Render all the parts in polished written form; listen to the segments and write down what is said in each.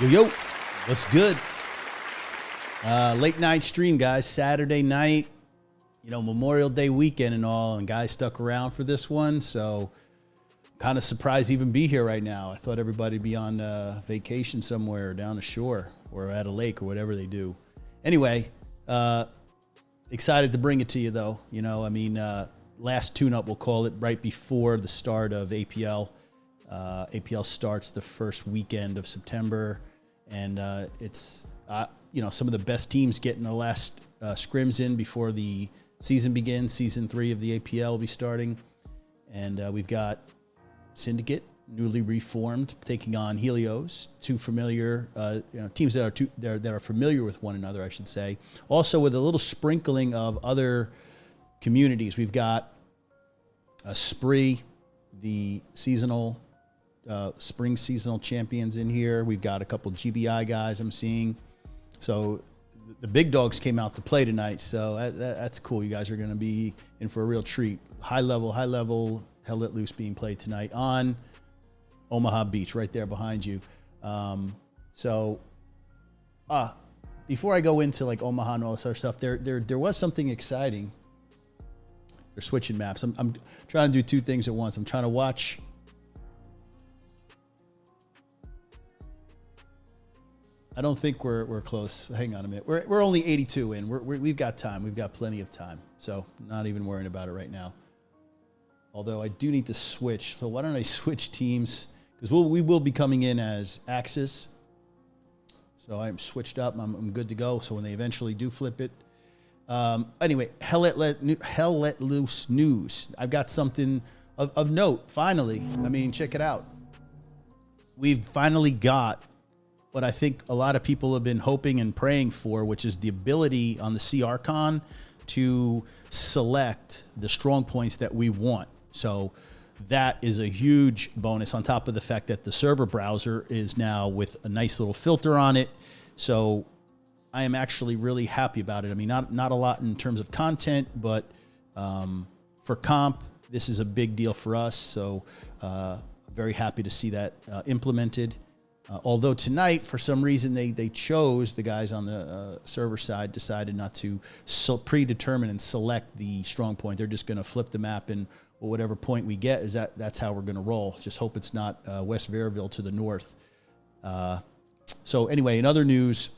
Yo, what's good? Late night stream, guys. Saturday night, Memorial Day weekend and all, and guys stuck around for this one. So kind of surprised to even be here right now. I thought everybody'd be on vacation somewhere down the shore or at a lake or whatever they do. Anyway, excited to bring it to you though. Last tune-up, we'll call it, right before the start of APL. APL starts the first weekend of September, and it's some of the best teams getting their last scrims in before the season begins. Season 3 of the APL will be starting, and we've got Syndicate, newly reformed, taking on Helios, two familiar teams that are familiar with one another, I should say. Also with a little sprinkling of other communities. We've got Spree, the seasonal spring seasonal champions in here. We've got a couple GBI guys I'm seeing. So the big dogs came out to play tonight. So that's cool. You guys are going to be in for a real treat. High level Hell Let Loose being played tonight on Omaha Beach, right there behind you. Before I go into like Omaha and all this other stuff, there was something exciting. They're switching maps. I'm trying to do two things at once. I'm trying to watch. I don't think we're close. Hang on a minute. We're only 82 in. We've got time. We've got plenty of time. So not even worrying about it right now. Although I do need to switch. So why don't I switch teams? Because we will be coming in as Axis. So I'm switched up. I'm good to go. So when they eventually do flip it. Anyway, Hell Let Loose news. I've got something of note, finally. I mean, check it out. We've finally got what I think a lot of people have been hoping and praying for, which is the ability on the CRCon to select the strong points that we want. So that is a huge bonus on top of the fact that the server browser is now with a nice little filter on it. So I am actually really happy about it. I mean, not a lot in terms of content, but for comp, this is a big deal for us. So very happy to see that implemented. Although tonight, for some reason, they chose, the guys on the server side decided not to predetermine and select the strong point. They're just going to flip the map, and whatever point we get is that's how we're going to roll. Just hope it's not West Vierville to the north. So anyway, in other news,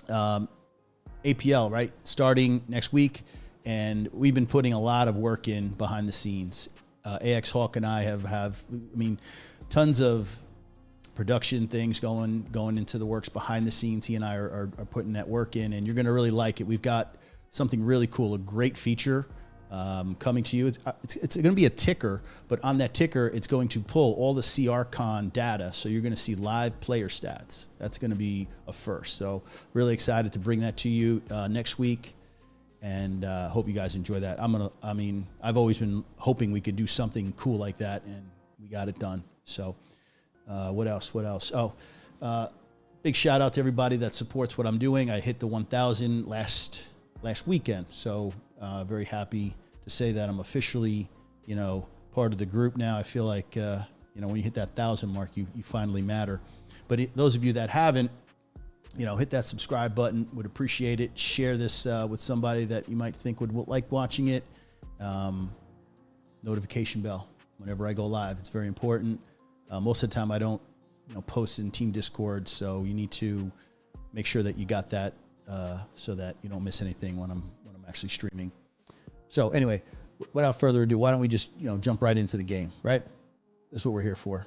APL, right, starting next week, and we've been putting a lot of work in behind the scenes. AX Hawk and I have tons of production things going into the works behind the scenes. He and I are putting that work in, and you're going to really like it. We've got something really cool, a great feature coming to you. It's going to be a ticker, but on that ticker, it's going to pull all the CRCon data. So you're going to see live player stats. That's going to be a first. So really excited to bring that to you next week, and hope you guys enjoy that. I've always been hoping we could do something cool like that, and we got it done. So what else? Oh, big shout out to everybody that supports what I'm doing. I hit the 1,000 last weekend. So very happy to say that I'm officially, part of the group now. I feel like, when you hit that 1,000 mark, you finally matter. But those of you that haven't, hit that subscribe button. Would appreciate it. Share this with somebody that you might think would like watching it. Notification bell whenever I go live. It's very important. Most of the time I don't, post in team Discord. So you need to make sure that you got that so that you don't miss anything when I'm actually streaming. So anyway, without further ado, why don't we just, jump right into the game, right? That's what we're here for.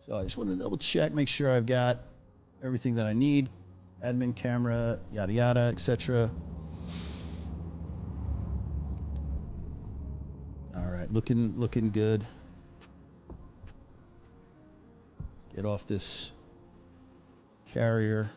So I just want to double check, make sure I've got everything that I need. Admin, camera, yada, yada, etc. All right, looking good. Let's get off this carrier.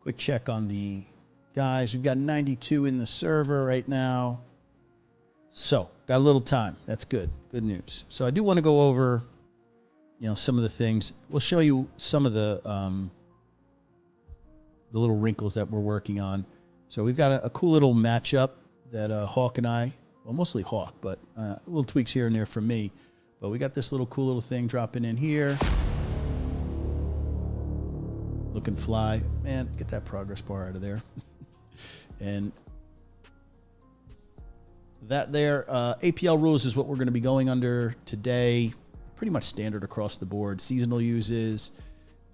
Quick check on the guys. We've got 92 in the server right now. So, got a little time. That's good. Good news. So, I do want to go over, some of the things. We'll show you some of the little wrinkles that we're working on. So, we've got a cool little matchup that Hawk and I, well, mostly Hawk, but little tweaks here and there from me. But we got this cool little thing dropping in here. Looking fly. Man, get that progress bar out of there. And that there, APL rules is what we're going to be going under today. Pretty much standard across the board. Seasonal uses,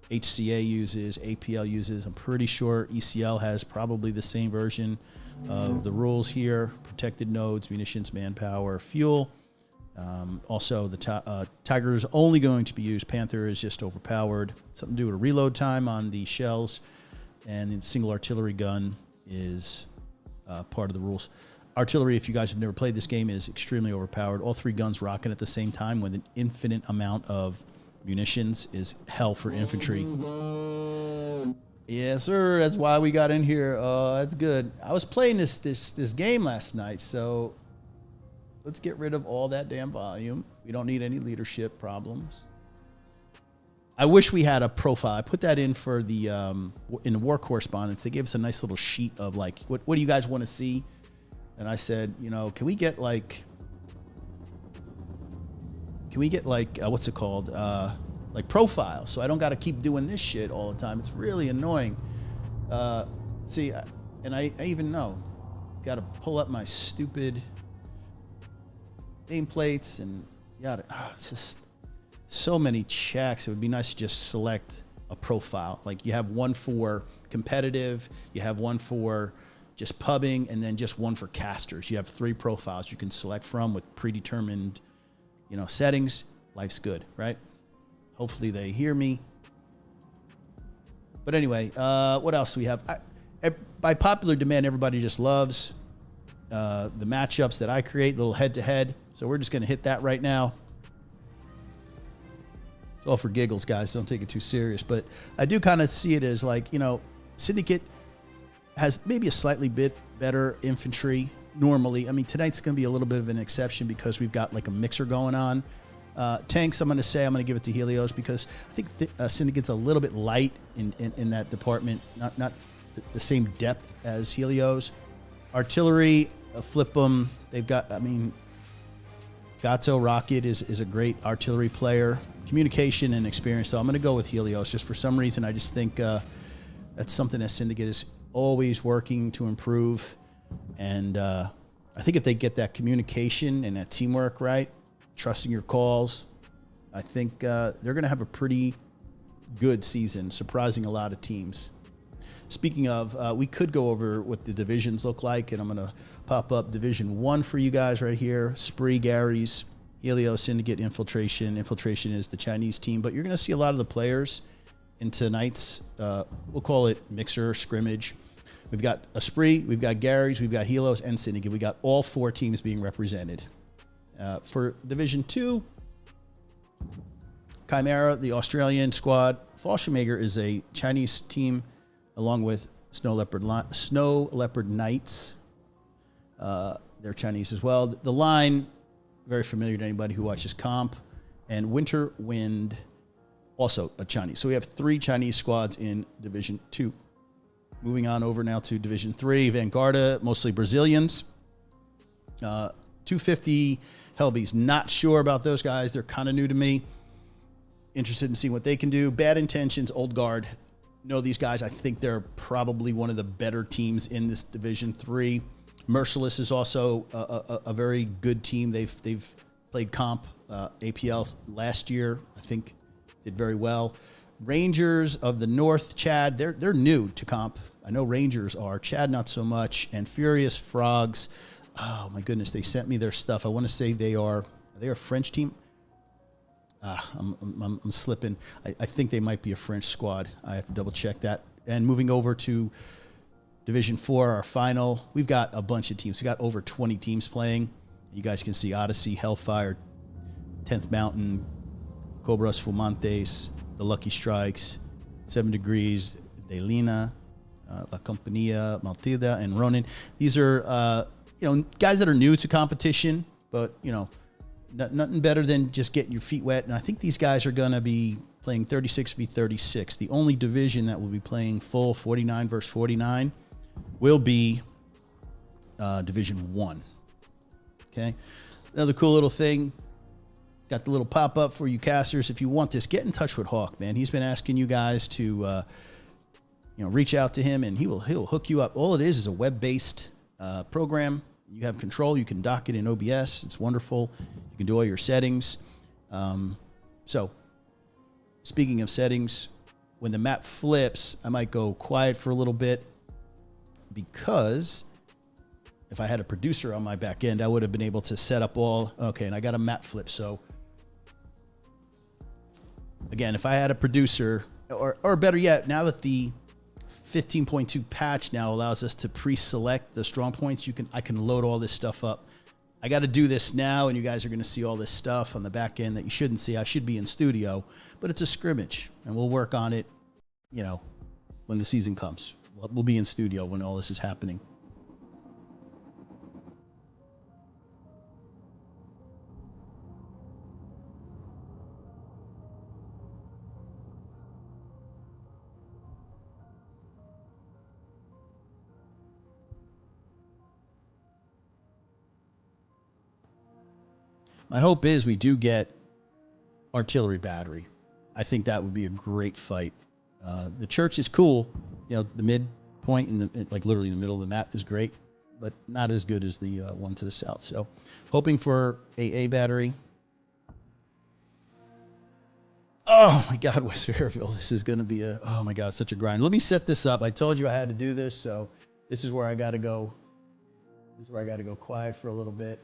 HCA uses, APL uses. I'm pretty sure ECL has probably the same version of the rules here. Protected nodes, munitions, manpower, fuel. Also, the Tiger is only going to be used. Panther is just overpowered. Something to do with reload time on the shells. And the single artillery gun is part of the rules. Artillery, if you guys have never played this game, is extremely overpowered. All three guns rocking at the same time with an infinite amount of munitions is hell for infantry. Yes, sir. That's why we got in here. That's good. I was playing this game last night, so let's get rid of all that damn volume. We don't need any leadership problems. I wish we had a profile. I put that in for the in the war correspondence. They gave us a nice little sheet of like, what do you guys want to see? And I said, can we get like what's it called? Like profiles, so I don't got to keep doing this shit all the time. It's really annoying. See, and I even know, got to pull up my stupid nameplates and it's just so many checks. It would be nice to just select a profile. Like you have one for competitive, you have one for just pubbing, and then just one for casters. You have 3 profiles you can select from with predetermined, settings. Life's good, right? Hopefully they hear me. But anyway, what else do we have? By popular demand, everybody just loves the matchups that I create, little head-to-head. So we're just going to hit that right now. It's all for giggles, guys. Don't take it too serious. But I do kind of see it as like, Syndicate has maybe a slightly bit better infantry normally. I mean, tonight's going to be a little bit of an exception because we've got like a mixer going on. Tanks, I'm going to give it to Helios because I think Syndicate's a little bit light in that department. Not the same depth as Helios. Artillery, flip them. They've got, Gato Rocket is a great artillery player. Communication and experience. So I'm going to go with Helios. Just for some reason, I just think that's something that Syndicate is always working to improve. And I think if they get that communication and that teamwork right, trusting your calls, I think they're going to have a pretty good season, surprising a lot of teams. Speaking of, we could go over what the divisions look like, and I'm going to pop up Division 1 for you guys right here. Spree, Gary's, Helios, Syndicate, Infiltration. Infiltration is the Chinese team, but you're going to see a lot of the players in tonight's, we'll call it mixer scrimmage. We've got a Spree, we've got Gary's, we've got Helios, and Syndicate. We got all 4 teams being represented. For Division 2, Chimera, the Australian squad. Fallschirmjäger is a Chinese team, along with Snow Leopard Knights. They're Chinese as well. The line, very familiar to anybody who watches Comp. And Winter Wind, also a Chinese. So we have 3 Chinese squads in Division 2. Moving on over now to Division 3, Vanguardia, mostly Brazilians. 250 Helbies, not sure about those guys. They're kind of new to me. Interested in seeing what they can do. Bad Intentions, Old Guard. Know these guys. I think they're probably one of the better teams in this Division 3. Merciless is also a very good team. They've played Comp, APL last year. I think did very well. Rangers of the North, Chad. They're new to Comp. I know Rangers are. Chad not so much. And Furious Frogs. Oh my goodness, they sent me their stuff. I want to say they are a French team? I'm slipping. I think they might be a French squad. I have to double check that. And moving over to Division 4, our final, we've got a bunch of teams. We got over 20 teams playing. You guys can see Odyssey, Hellfire, 10th Mountain, Cobras Fumantes, the Lucky Strikes, 7 Degrees, Delina, La Compañía, Maltida, and Ronin. These are guys that are new to competition, but, nothing better than just getting your feet wet. And I think these guys are going to be playing 36 v 36. The only division that will be playing full 49 versus 49 will be Division 1. Okay. Another cool little thing. Got the little pop-up for you casters. If you want this, get in touch with Hawk, man. He's been asking you guys to, reach out to him, and he'll hook you up. All it is a web-based program. You have control. You can dock it in OBS. It's wonderful. You can do all your settings. So, speaking of settings, when the map flips, I might go quiet for a little bit because if I had a producer on my back end, I would have been able to set up all. Okay, and I got a map flip. So, again, if I had a producer, or better yet, now that the 15.2 patch now allows us to pre-select the strong points, I can load all this stuff up. I got to do this now, and you guys are going to see all this stuff on the back end that you shouldn't see. I should be in studio, but it's a scrimmage, and we'll work on it, when the season comes. We'll be in studio when all this is happening. My hope is we do get artillery battery. I think that would be a great fight. The church is cool. The midpoint literally in the middle of the map is great, but not as good as the one to the south. So hoping for AA battery. Oh my God, West Vierville. This is going to be oh my God, such a grind. Let me set this up. I told you I had to do this. So this is where I got to go. This is where I got to go quiet for a little bit.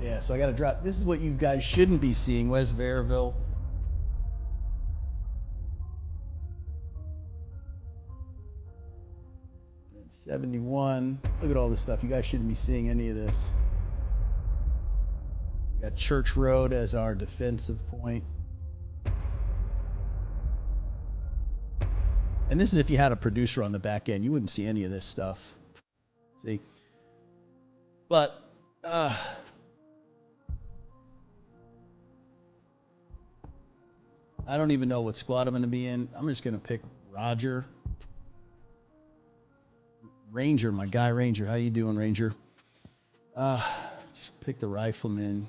Yeah, so I got to drop. This is what you guys shouldn't be seeing, West Vierville. And 71. Look at all this stuff. You guys shouldn't be seeing any of this. We got Church Road as our defensive point. And this is if you had a producer on the back end. You wouldn't see any of this stuff. See? But, I don't even know what squad I'm going to be in. I'm just going to pick Roger. Ranger, my guy Ranger. How you doing, Ranger? Just pick the rifleman.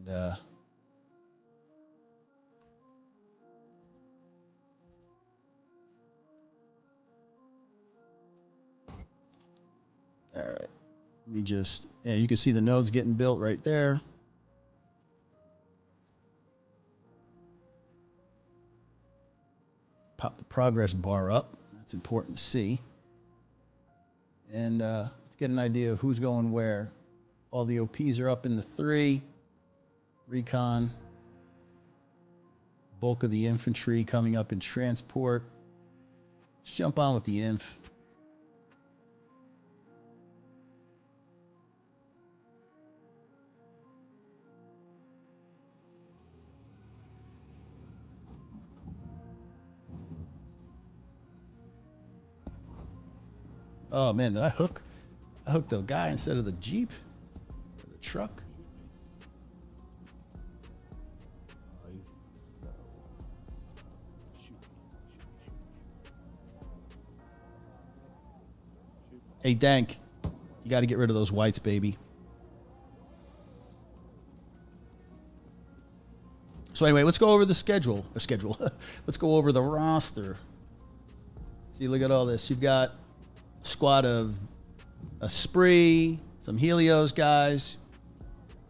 And all right. You can see the nodes getting built right there. Pop the progress bar up. That's important to see. And let's get an idea of who's going where. All the OPs are up in the 3. Recon. Bulk of the infantry coming up in transport. Let's jump on with the inf. Oh man, did I hook the guy instead of the Jeep or the truck? Hey Dank, you got to get rid of those whites, baby. So anyway, let's go over the schedule. Let's go over the roster. See, look at all this. You've got squad of a Spree, some Helios guys.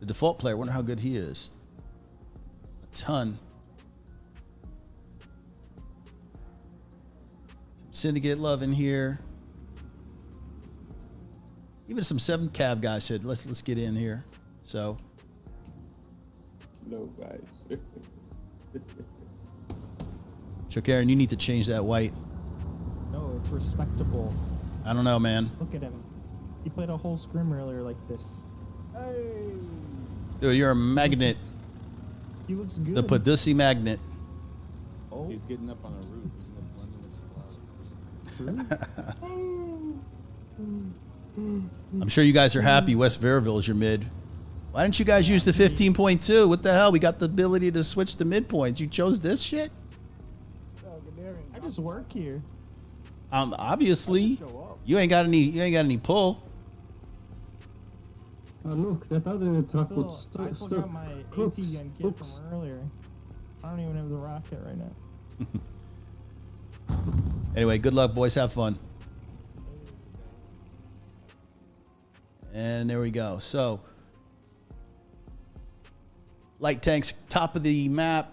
The default player, wonder how good he is. A ton. Syndicate love in here. Even some 7 Cav guys said, let's get in here. So. No, guys. Chokaren, you need to change that white. No, it's respectable. I don't know, man. Look at him. He played a whole scrim earlier like this. Hey! Dude, you're a magnet. He looks good. The Padusi magnet. Oh. He's getting up on a roof. He's in the blending of clouds. I'm sure you guys are happy West Vierville is your mid. Why didn't you guys use the 15.2? What the hell? We got the ability to switch to midpoints. You chose this shit? I just work here. Obviously, you ain't got any pull. Look, that other truck would I still got my AT gun kit from earlier. I don't even have the rocket right now. Anyway, good luck, boys. Have fun. And there we go. So, light tanks, top of the map.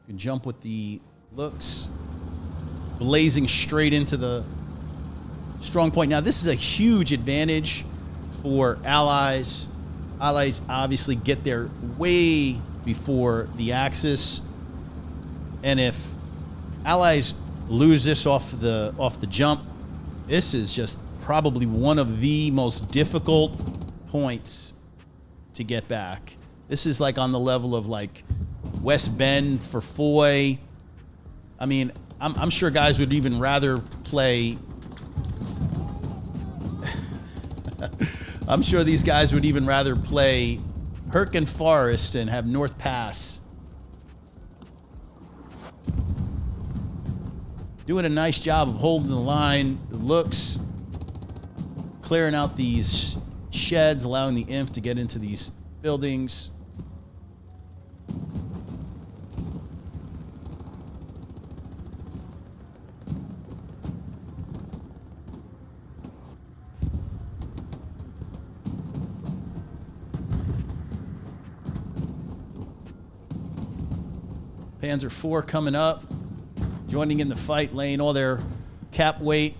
You can jump with the looks. Blazing straight into the strong point. Now, this is a huge advantage for allies. Allies obviously get there way before the Axis. And if allies lose this off the jump, this is just probably one of the most difficult points to get back. This is like on the level of like West Bend for Foy. I mean, I'm sure guys would even rather play. I'm sure these guys would even rather play Herkin Forest and have North Pass. Doing a nice job of holding the line, the looks, clearing out these sheds, allowing the imp to get into these buildings. Panzer IV coming up, joining in the fight, laying all their cap weight.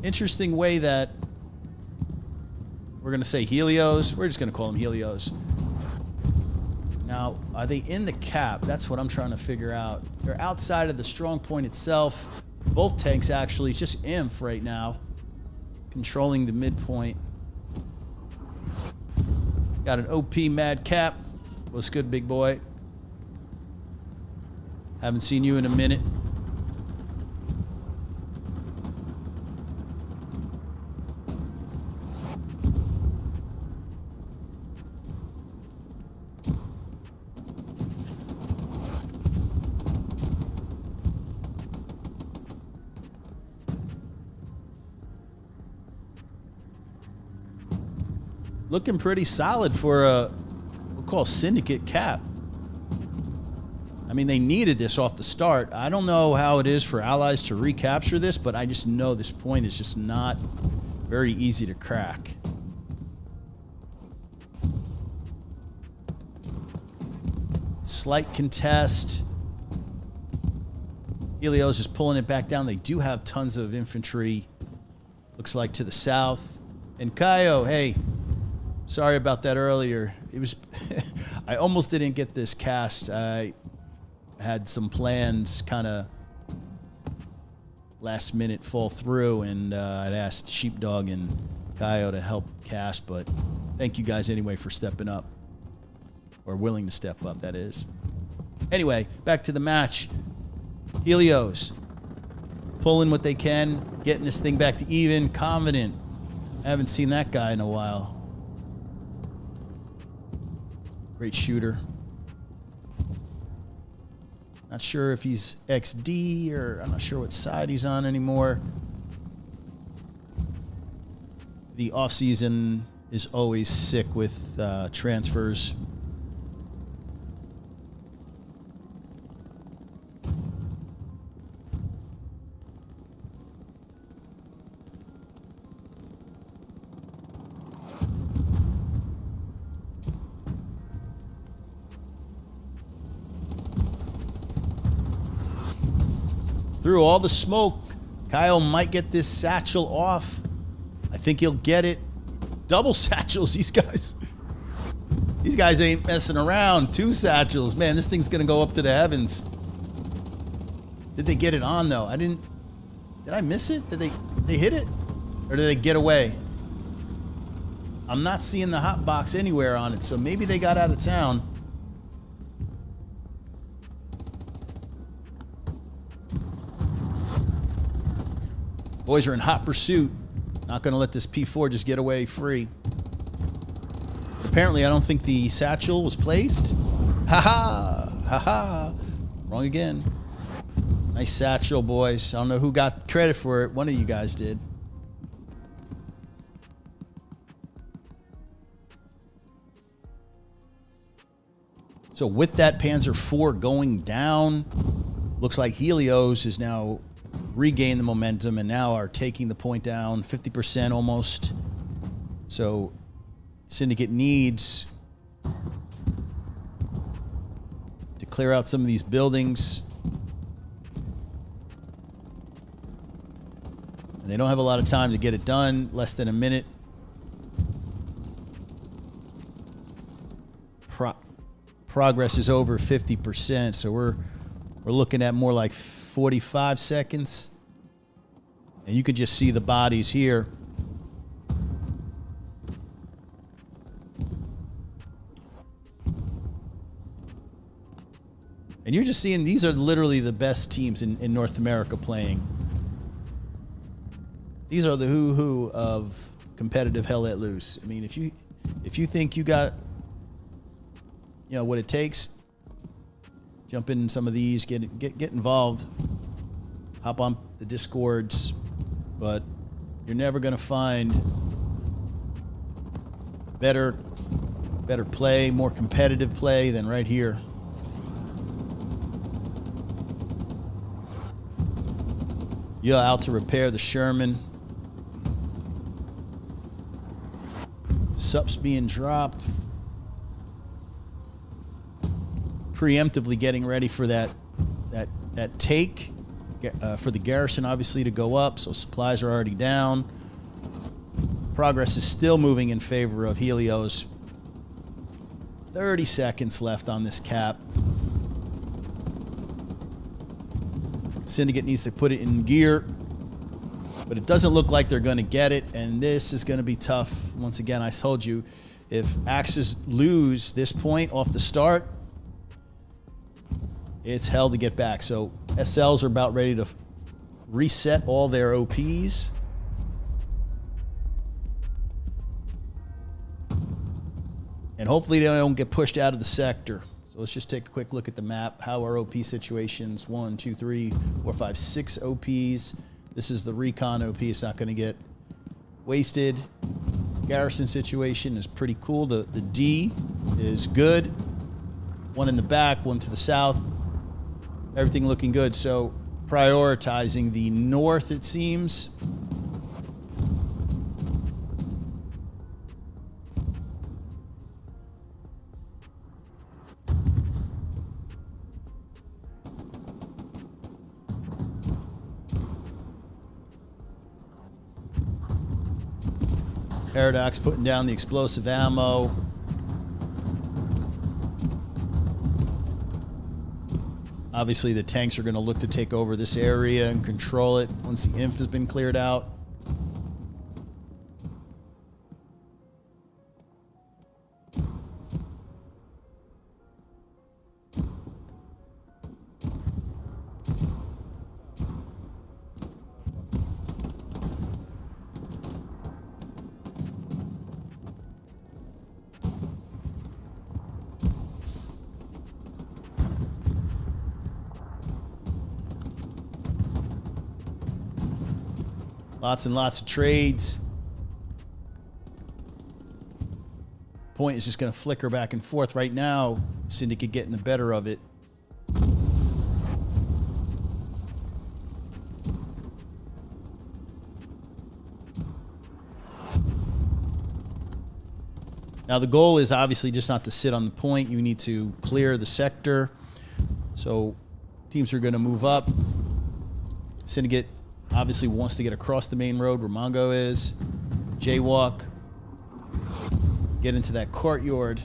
Interesting way that we're going to say Helios. We're just going to call them Helios. Now, are they in the cap? That's what I'm trying to figure out. They're outside of the strong point itself. Both tanks actually, just INF right now, controlling the midpoint. Got an OP Mad Cap. What's good, big boy? Haven't seen you in a minute. Looking pretty solid for a, we'll call Syndicate cap. I mean, they needed this off the start. I don't know how it is for allies to recapture this, but I just know this point is just not very easy to crack. Slight contest. Helios is pulling it back down. They do have tons of infantry, looks like, to the south. And Kaio, hey, sorry about that earlier. It was, I almost didn't get this cast. I had some plans kind of last minute fall through, and I'd asked Sheepdog and Kaio to help cast, but thank you guys anyway for stepping up, or willing to step up, that is. Anyway, back to the match. Helios pulling what they can, getting this thing back to even, confident. I haven't seen that guy in a while. Great shooter. Not sure if he's XD or I'm not sure what side he's on anymore. The off-season is always sick with transfers. Through all the smoke, Kyle might get this satchel off. I think he'll get it. Double satchels, these guys. These guys ain't messing around. 2 satchels. Man, this thing's going to go up to the heavens. Did they get it on, though? Did I miss it? Did they hit it? Or did they get away? I'm not seeing the hot box anywhere on it, so maybe they got out of town. Boys are in hot pursuit. Not going to let this P4 just get away free. But apparently, I don't think the satchel was placed. Ha-ha! Ha-ha! Wrong again. Nice satchel, boys. I don't know who got credit for it. One of you guys did. So with that Panzer IV going down, looks like Helios is now regained the momentum and now are taking the point down 50% almost. So Syndicate needs to clear out some of these buildings. And they don't have a lot of time to get it done, less than a minute. Progress is over 50%, so we're looking at more like 45 seconds. And you can just see the bodies here. And you're just seeing these are literally the best teams in North America playing. These are the who of competitive hell let loose. I mean, if you think you got what it takes, jump in some of these, get involved, hop on the Discords, but you're never going to find better play, more competitive play than right here. You're out to repair the Sherman. Sups being dropped. Preemptively getting ready for that take for the garrison, obviously, to go up. So supplies are already down. Progress is still moving in favor of Helios. 30 seconds left on this cap. Syndicate needs to put it in gear, but it doesn't look like they're going to get it, and this is going to be tough. Once again, I told you, if Axis lose this point off the start, it's hell to get back. So SLs are about ready to reset all their OPs. And hopefully they don't get pushed out of the sector. So let's just take a quick look at the map. How are OP situations? 1, 2, 3, 4, 5, 6 OPs. This is the recon OP. It's not going to get wasted. Garrison situation is pretty cool. The D is good. One in the back, one to the south. Everything looking good. So prioritizing the north, it seems. Paradox putting down the explosive ammo. Obviously, the tanks are going to look to take over this area and control it once the inf has been cleared out. Lots and lots of trades. Point is just going to flicker back and forth. Right now, Syndicate getting the better of it. Now, the goal is obviously just not to sit on the point. You need to clear the sector. So teams are going to move up. Syndicate obviously wants to get across the main road where Mongo is. Jaywalk. Get into that courtyard.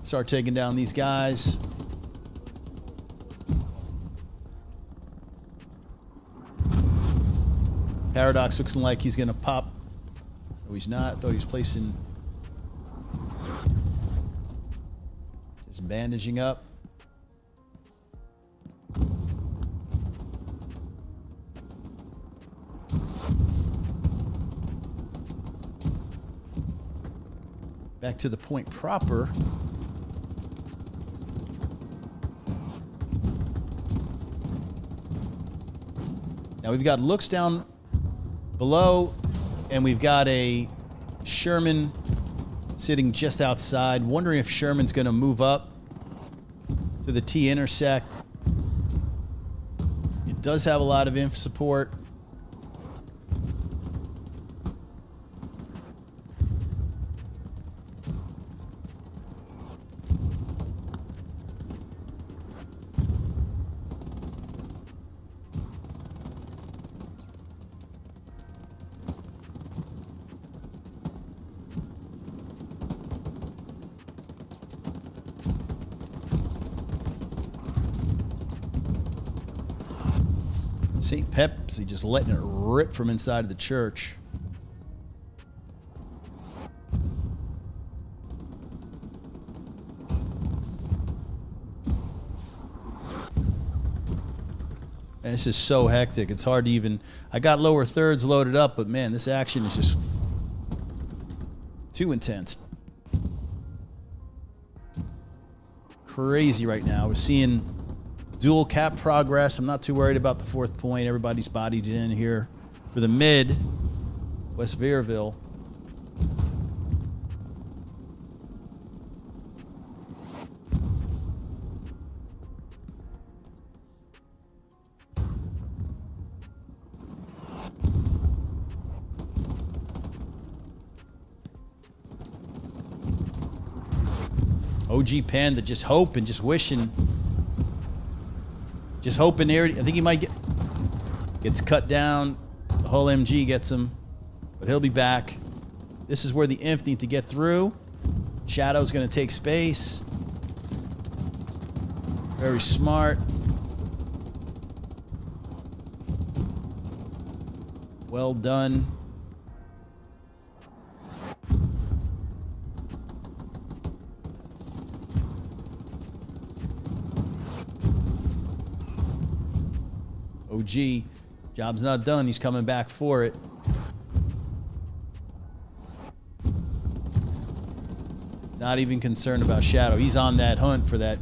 Start taking down these guys. Paradox looks like he's going to pop. Oh, he's not. Thought he was placing. Just bandaging up. back to the point proper. Now we've got looks down below, and we've got a Sherman sitting just outside. Wondering if Sherman's going to move up to the T-intersect. It does have a lot of inf support. St. Pepsi just letting it rip from inside of the church. And this is so hectic. It's hard to even... I got lower thirds loaded up, but man, this action is just too intense. Crazy right now. We're seeing dual cap progress. I'm not too worried about the fourth point. Everybody's bodied in here for the mid. West Vierville. OG Panda just hoping, just wishing. Just hoping there. I think he might gets cut down. The whole MG gets him, but he'll be back. This is where the inf need to get through. Shadow's going to take space. Very smart. Well done. OG, job's not done. He's coming back for it. Not even concerned about Shadow. He's on that hunt for that.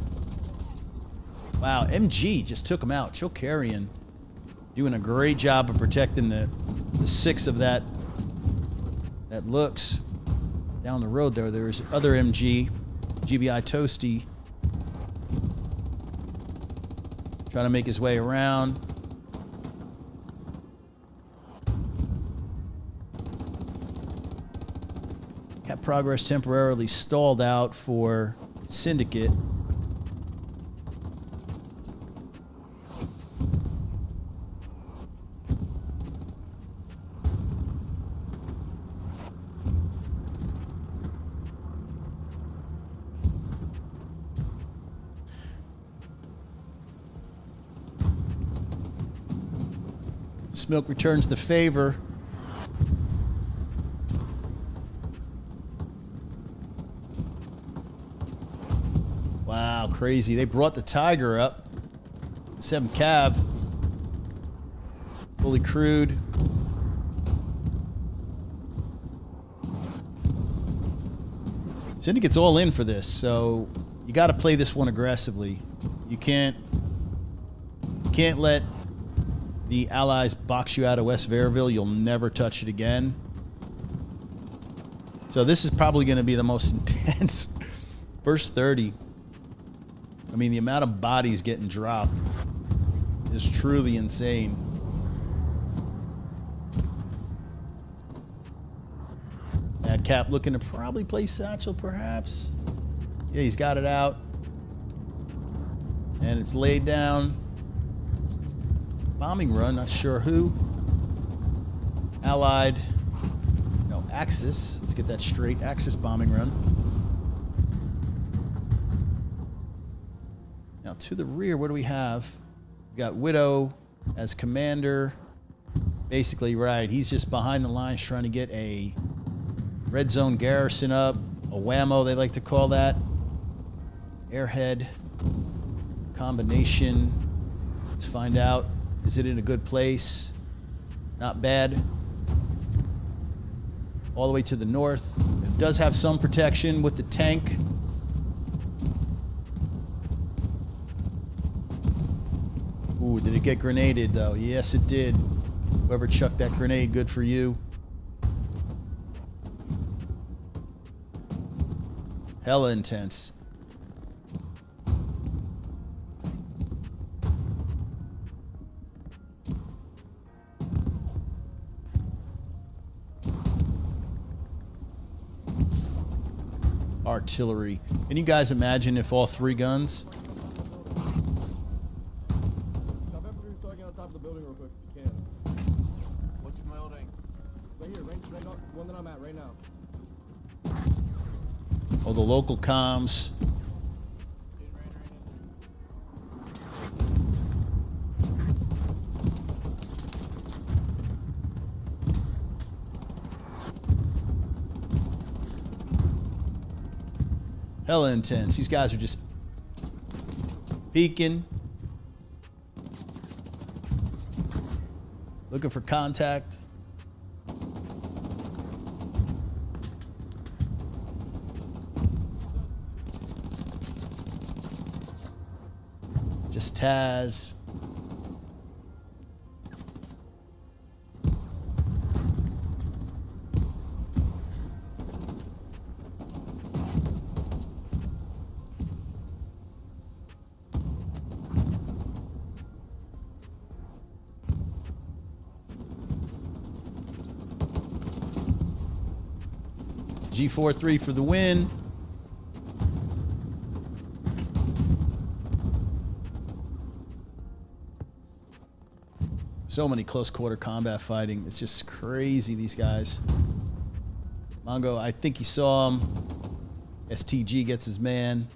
Wow, MG just took him out. Chokarian doing a great job of protecting the six of that looks. Down the road there, there's other MG, GBI Toasty. Trying to make his way around. Progress temporarily stalled out for Syndicate. Smoke returns the favor. Wow, crazy. They brought the Tiger up. 7 Cav. Fully crewed. Syndicate's all in for this, so you got to play this one aggressively. You can't let the Allies box you out of West Vierville. You'll never touch it again. So this is probably going to be the most intense first 30. I mean, the amount of bodies getting dropped is truly insane. Mad Cap looking to probably play Satchel, perhaps. Yeah, he's got it out. And it's laid down. Bombing run, not sure who. Allied. No, Axis. Let's get that straight. Axis bombing run. Now, to the rear, what do we have? We've got Widow as commander. Basically, right, he's just behind the lines trying to get a red zone garrison up. A whammo, they like to call that. Airhead combination. Let's find out. Is it in a good place? Not bad. all the way to the north. It does have some protection with the tank. Ooh, did it get grenaded though? Yes, it did. Whoever chucked that grenade, good for you. Hella intense. Artillery. Can you guys imagine if all three guns? Stop everything so I get on top of the building real quick if you can. Which building? Right here, right on, one that I'm at right now. Oh, the local comms. Hella intense. These guys are just peeking, looking for contact. Just Taz. G43 for the win. So many close quarter combat fighting. It's just crazy, these guys. Mongo, I think he saw him. STG gets his man.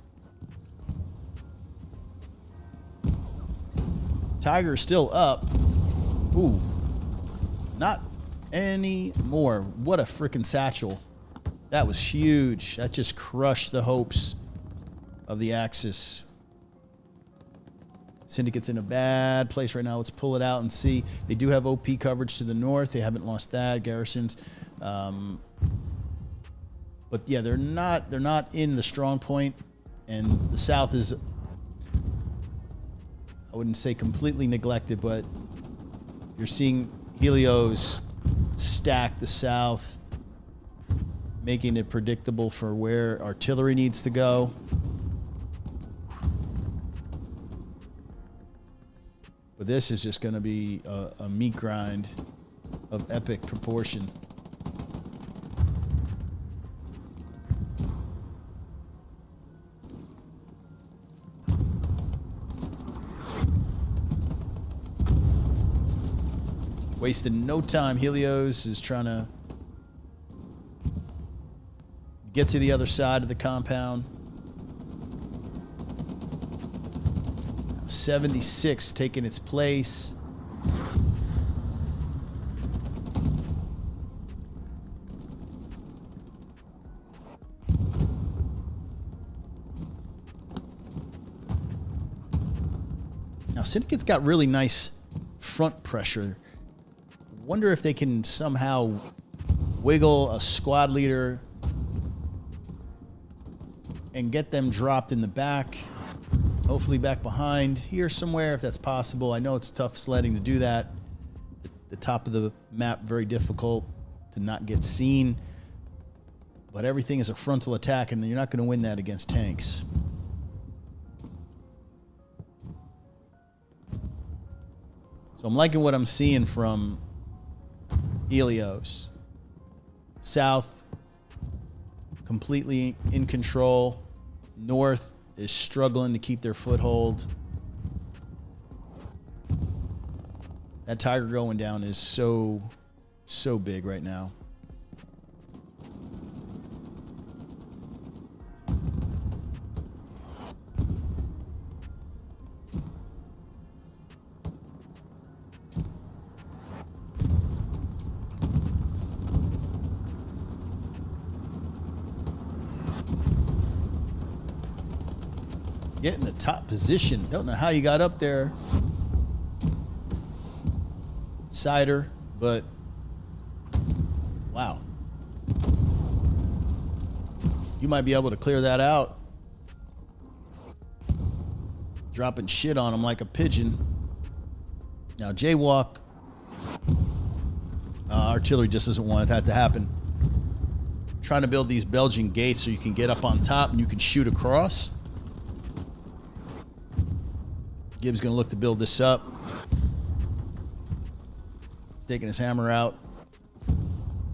Tiger is still up. Ooh. Not anymore. What a freaking satchel. That was huge. That just crushed the hopes of the Axis. Syndicate's in a bad place right now. Let's pull it out and see. They do have OP coverage to the north. They haven't lost that. Garrisons. But yeah, they're not in the strong point. And the south is, I wouldn't say completely neglected, but you're seeing Helios stack the south, making it predictable for where artillery needs to go. But this is just going to be a meat grind of epic proportion. Wasting no time. Helios is trying to get to the other side of the compound. 76 taking its place. Now, Syndicate's got really nice front pressure. Wonder if they can somehow wiggle a squad leader and get them dropped in the back. Hopefully back behind here somewhere if that's possible. I know it's tough sledding to do that. The top of the map, very difficult to not get seen. But everything is a frontal attack, and you're not going to win that against tanks. So I'm liking what I'm seeing from Helios. South, completely in control. North is struggling to keep their foothold. That Tiger going down is so big right now. Get in the top position. Don't know how you got up there, Cider, but wow. You might be able to clear that out. Dropping shit on him like a pigeon. Now, jaywalk. Artillery just doesn't want that to happen. Trying to build these Belgian gates so you can get up on top and you can shoot across. Gibbs going to look to build this up. Taking his hammer out.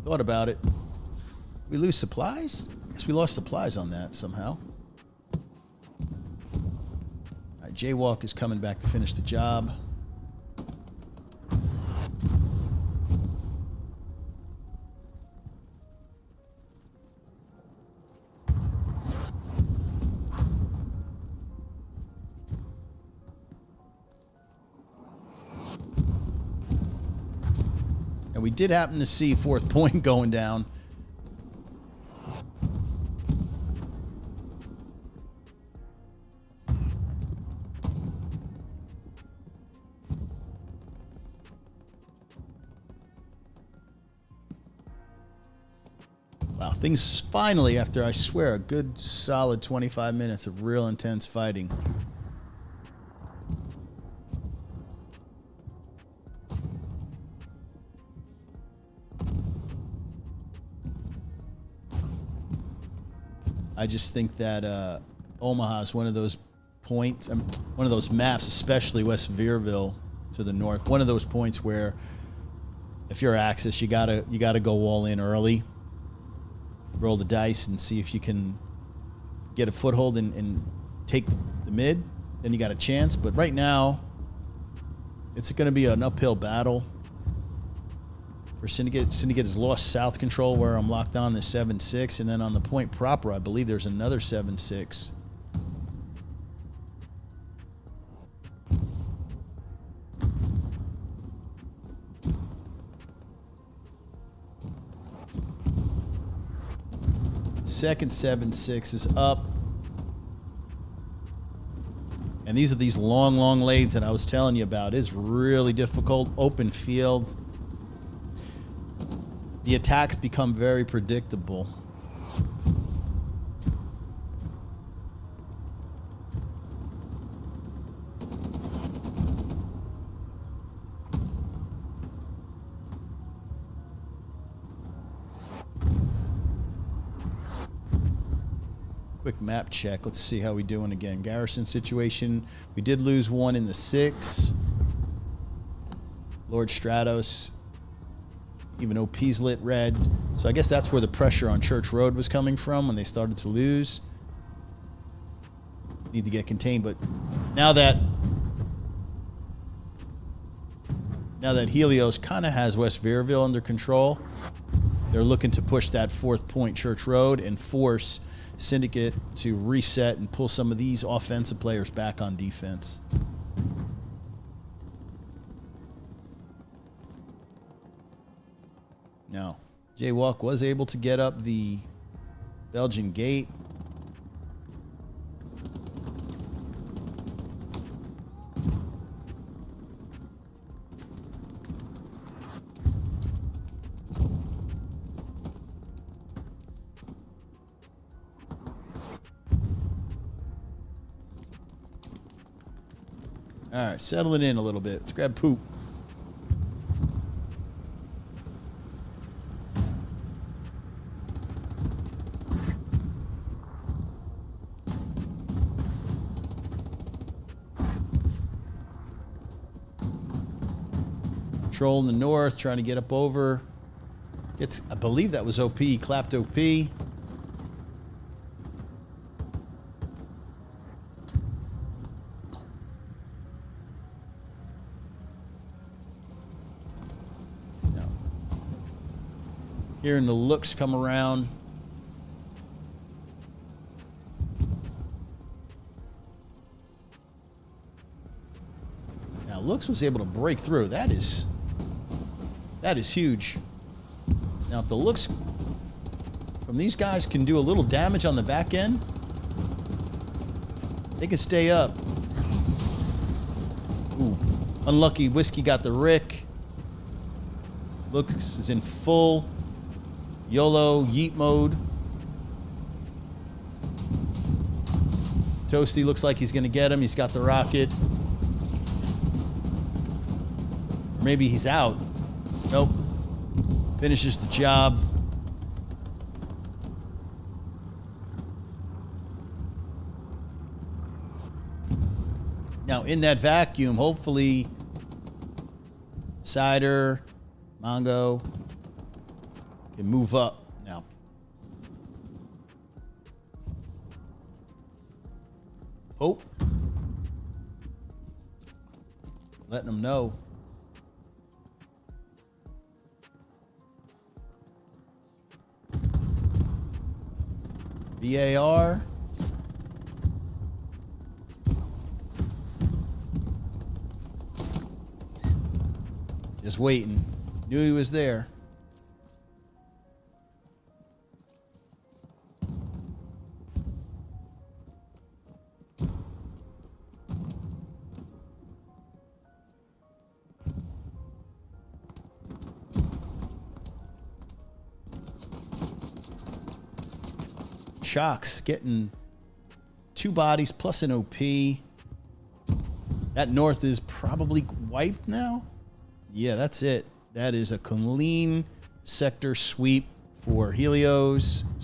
Thought about it. We lose supplies? Guess we lost supplies on that somehow. All right, jaywalk is coming back to finish the job. We did happen to see fourth point going down. Wow, things finally, after I swear, a good solid 25 minutes of real intense fighting. I just think that Omaha is one of those points, one of those maps, especially West Vierville to the north. One of those points where, if you're Axis, you gotta go all in early, roll the dice, and see if you can get a foothold and take the mid. Then you got a chance. But right now, it's going to be an uphill battle for Syndicate. Syndicate has lost south control where I'm locked on the 7-6, and then on the point proper, I believe there's another 7-6. Second 7-6 is up. And these are these long lanes that I was telling you about. It's really difficult. Open field. The attacks become very predictable. Quick map check. Let's see how we doing again. Garrison situation. We did lose one in the 6. Lord Stratos. Even OP's lit red. So I guess that's where the pressure on Church Road was coming from when they started to lose. Need to get contained, but now that Helios kind of has West Vierville under control, they're looking to push that 4th point Church Road and force Syndicate to reset and pull some of these offensive players back on defense. Now, Jaywalk was able to get up the Belgian gate. All right, settling in a little bit. Let's grab poop. Control in the north, trying to get up over. I believe that was OP, clapped OP. Hearing the looks come around. Now, looks was able to break through. That is huge. Now, if the looks from these guys can do a little damage on the back end, they can stay up. Ooh, unlucky. Whiskey got the Rick. Looks is in full YOLO yeet mode. Toasty looks like he's going to get him. He's got the rocket. Or maybe he's out. Nope. Finishes the job. Now, in that vacuum, hopefully, Cider, Mongo can move up now. Hope. Letting them know. VAR. Just waiting. Knew he was there. Shocks getting 2 bodies plus an OP. That north is probably wiped now. Yeah, that's it. That is a clean sector sweep for Helios /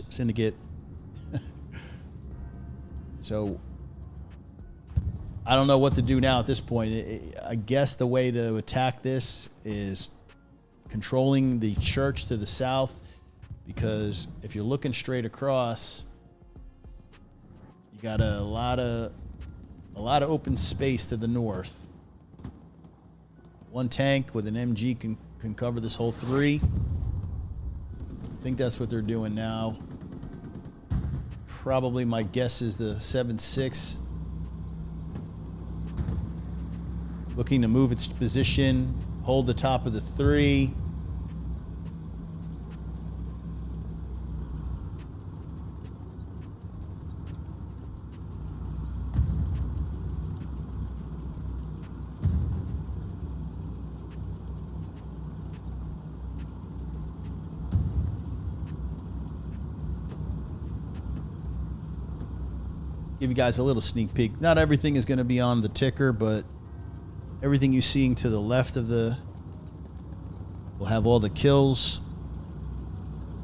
Syndicate. So I don't know what to do now at this point. I guess the way to attack this is controlling the church to the south, because if you're looking straight across, you got a lot of open space to the north. 1 tank with an MG can cover this whole 3. I think that's what they're doing now. Probably my guess is the 7.6 looking to move its position, hold the top of the 3. Give you guys a little sneak peek. Not everything is going to be on the ticker, but everything you're seeing to the left of the will have all the kills,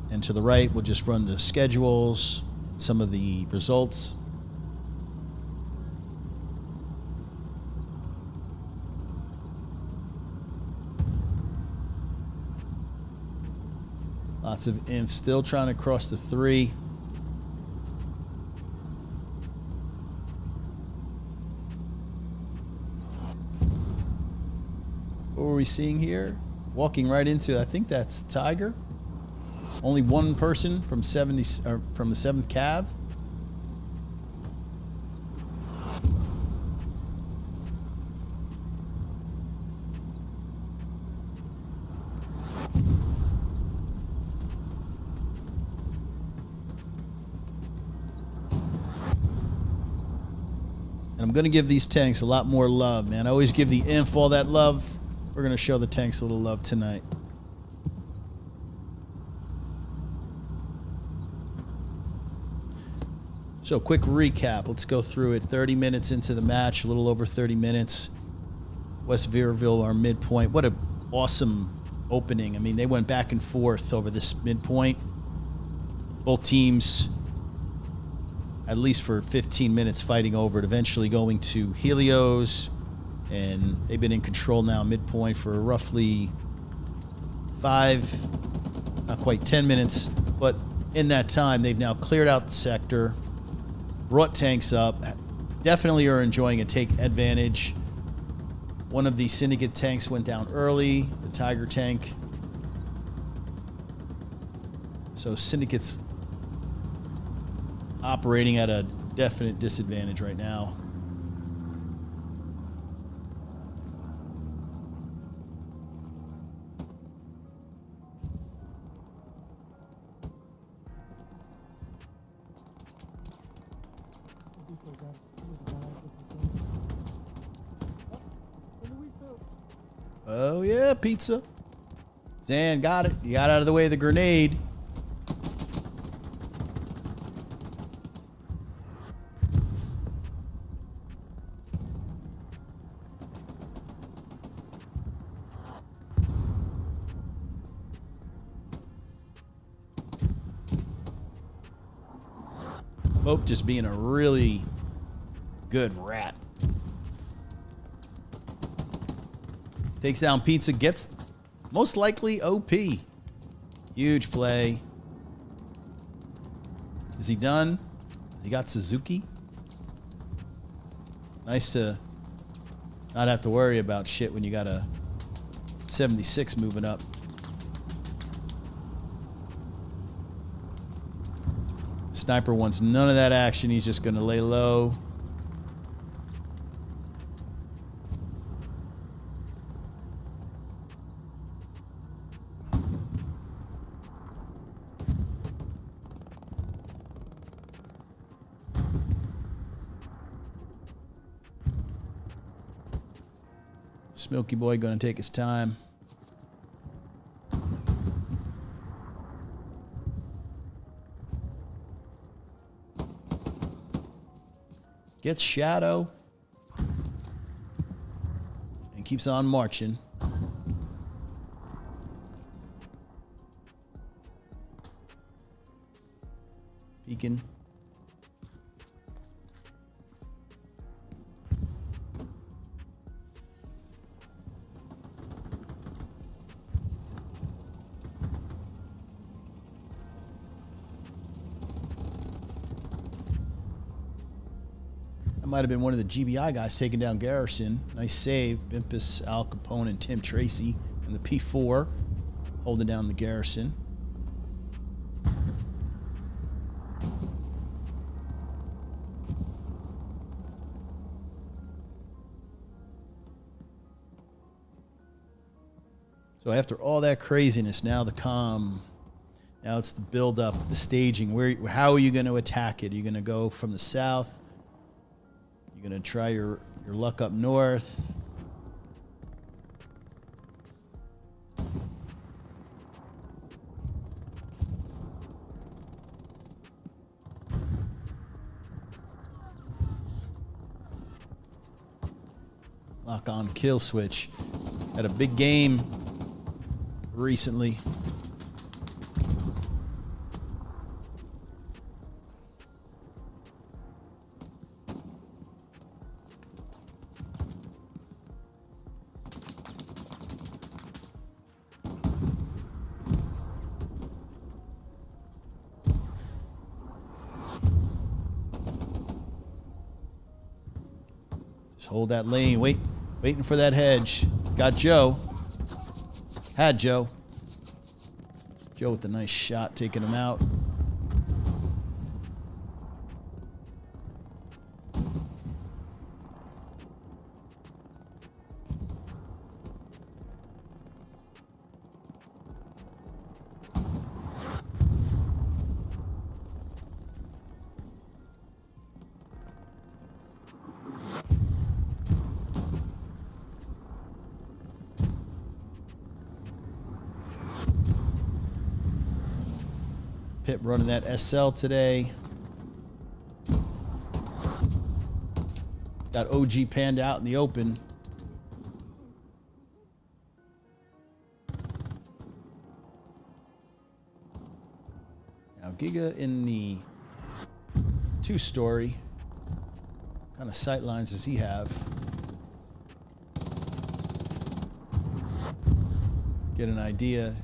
and to the right we'll just run the schedules, some of the results. Lots of imps still trying to cross the 3. What were we seeing here? Walking right into, I think that's Tiger. Only one person from 70 or from the 7th Cav. And I'm going to give these tanks a lot more love, man. I always give the inf all that love. We're going to show the tanks a little love tonight. So, quick recap. Let's go through it. 30 minutes into the match, a little over 30 minutes. West Vierville, our midpoint. What an awesome opening. I mean, they went back and forth over this midpoint. Both teams, at least for 15 minutes, fighting over it, eventually going to Helios. And they've been in control now, midpoint, for roughly 5, not quite 10 minutes. But in that time, they've now cleared out the sector, brought tanks up, definitely are enjoying a take advantage. One of the Syndicate tanks went down early, the Tiger tank. So Syndicate's operating at a definite disadvantage right now. Oh, yeah, pizza. Zan got it. You got out of the way of the grenade. Pope just being a really good rat. Takes down Pizza, gets most likely OP. Huge play. Is he done? Has he got Suzuki? Nice to not have to worry about shit when you got a 76 moving up. Sniper wants none of that action. He's just going to lay low. Smoky Boy going to take his time. Gets Shadow. And keeps on marching. Beacon. Might have been one of the GBI guys taking down Garrison. Nice save. Bimpus, Al Capone, and Tim Tracy. And the P4 holding down the Garrison. So after all that craziness, now the calm. Now it's the build-up, the staging. How are you going to attack it? Are you going to go from the south? You're going to try your luck up north. Lock on kill switch. Had a big game recently. Hold that lane. Waiting for that hedge. Got Joe. Had Joe. Joe with the nice shot, taking him out. Pip running that SL today. Got OG panned out in the open. Now Giga in the 2-story. What kind of sight lines does he have? Get an idea.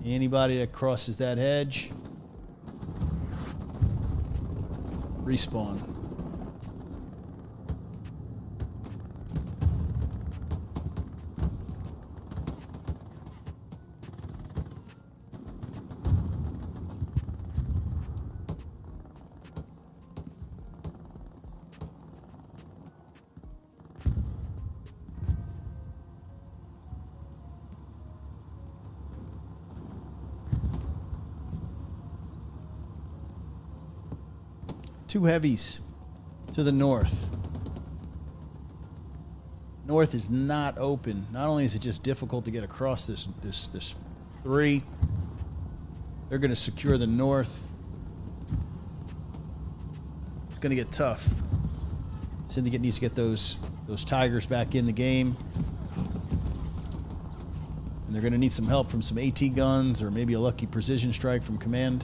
Anybody that crosses that hedge, respawn. Two heavies to the north. North is not open. Not only is it just difficult to get across this 3, they're going to secure the north. It's going to get tough. Syndicate needs to get those Tigers back in the game. And they're going to need some help from some AT guns or maybe a lucky precision strike from command.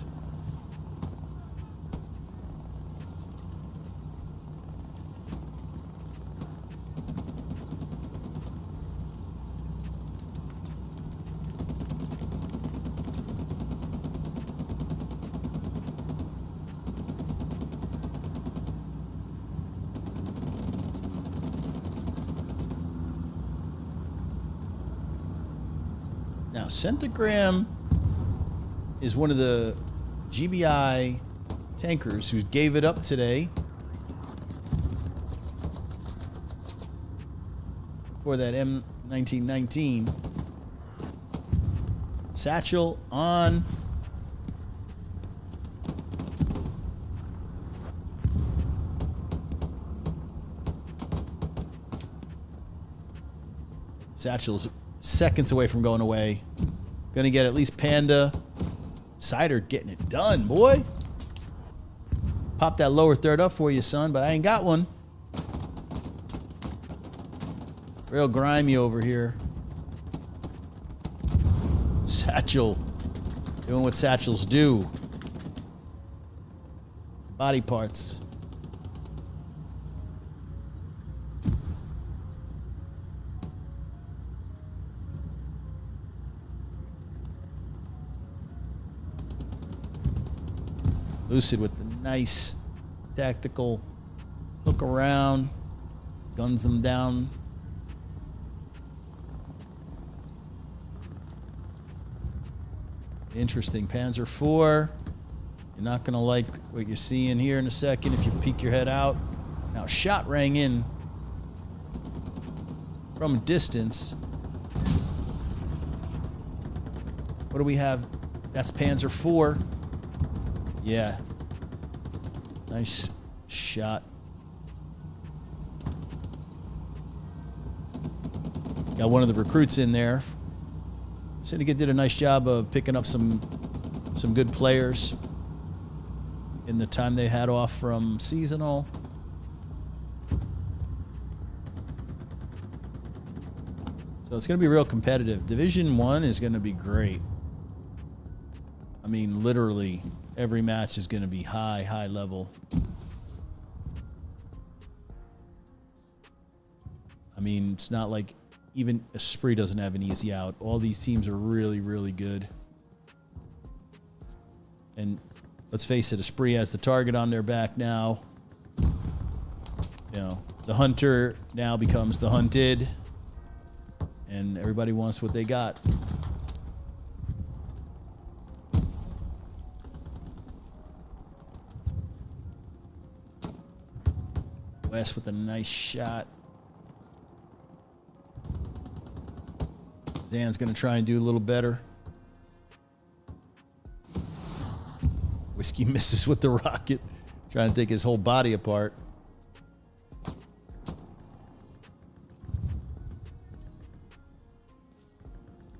Now, Centigram is one of the GBI tankers who gave it up today for that M1919. Satchel on. Satchel's seconds away from going away. Gonna get at least Panda. Cider getting it done, boy. Pop that lower third up for you, son, but I ain't got one. Real grimy over here. Satchel. Doing what satchels do. Body parts. Lucid with the nice tactical hook around. Guns them down. Interesting. Panzer IV. You're not going to like what you're seeing here in a second if you peek your head out. Now, shot rang in from a distance. What do we have? That's Panzer IV. Yeah. Nice shot. Got one of the recruits in there. Syndicate did a nice job of picking up some good players in the time they had off from seasonal. So it's going to be real competitive. Division 1 is going to be great. I mean, literally every match is going to be high level. I mean, it's not like even Esprit doesn't have an easy out. All these teams are really, really good. And let's face it, Esprit has the target on their back now. You know, the hunter now becomes the hunted. And everybody wants what they got. West with a nice shot. Zan's going to try and do a little better. Whiskey misses with the rocket, trying to take his whole body apart.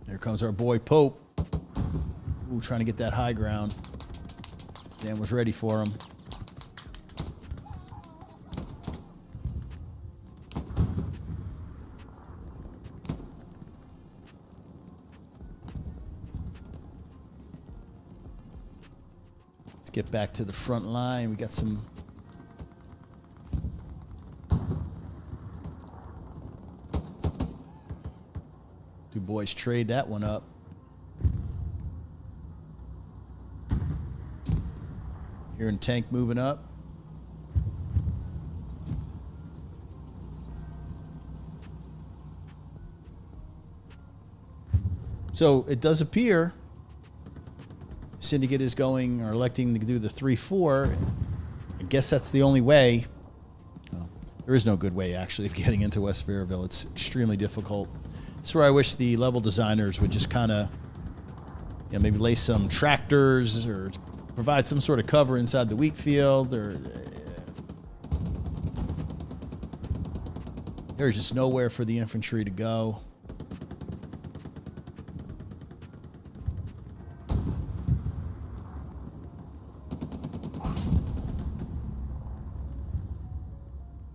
There comes our boy Pope. Ooh, trying to get that high ground. Zan was ready for him. Get back to the front line. We got some two boys trade that one up. Hearing tank moving up. So it does appear Syndicate is going or electing to do the 3-4. I guess that's the only way. Well, there is no good way, actually, of getting into West Vierville. It's extremely difficult. That's where I wish the level designers would just kind of, you know, maybe lay some tractors or provide some sort of cover inside the wheat field. Or there's just nowhere for the infantry to go.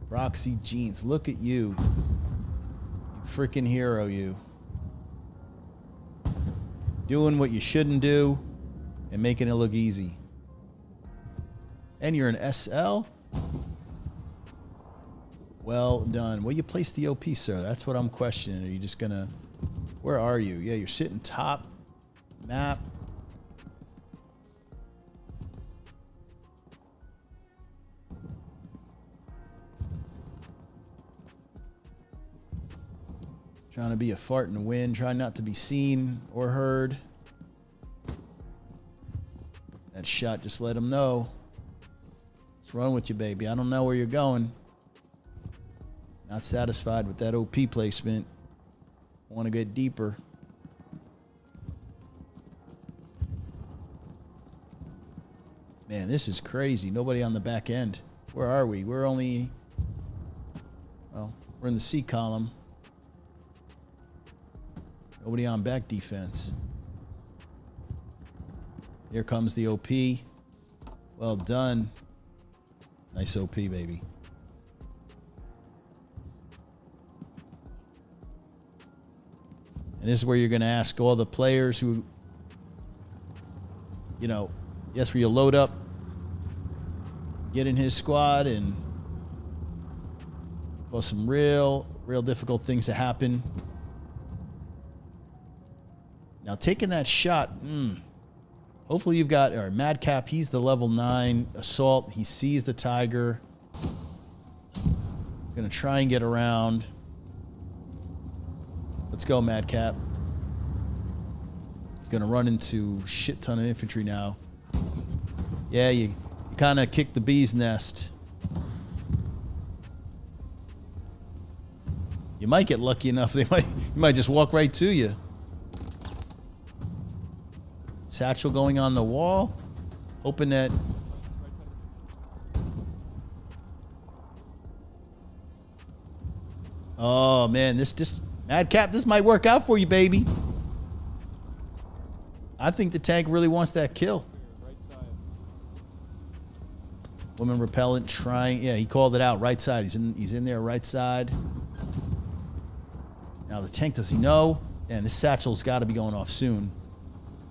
Roxy Jeans, look at you. You freaking hero, you. Doing what you shouldn't do and making it look easy. And you're an SL? Well done. Well, you placed the OP, sir. That's what I'm questioning. Are you just gonna... Where are you? Yeah, you're sitting top map. Trying to be a fart in the wind, trying not to be seen or heard. That shot just let him know. What's wrong with you, baby? I don't know where you're going. Not satisfied with that OP placement. Want to get deeper. Man, this is crazy. Nobody on the back end. Where are we? We're only... Well, we're in the C column. Nobody on back defense. Here comes the OP. Well done. Nice OP, baby. And this is where you're going to ask all the players who, you know, yes, where you load up, get in his squad, and cause some real difficult things to happen. Now, taking that shot, hopefully you've got our Madcap. He's the level 9 assault. He sees the tiger. Gonna try and get around. Let's go, Madcap. Gonna run into a shit ton of infantry now. Yeah, you kind of kicked the bee's nest. You might get lucky enough. You might just walk right to you. Satchel going on the wall. Hoping that... Oh, man. This Madcap, this might work out for you, baby. I think the tank really wants that kill. Woman repellent trying... Yeah, he called it out. Right side. He's in there, right side. Now, the tank, does he know? And this satchel's got to be going off soon.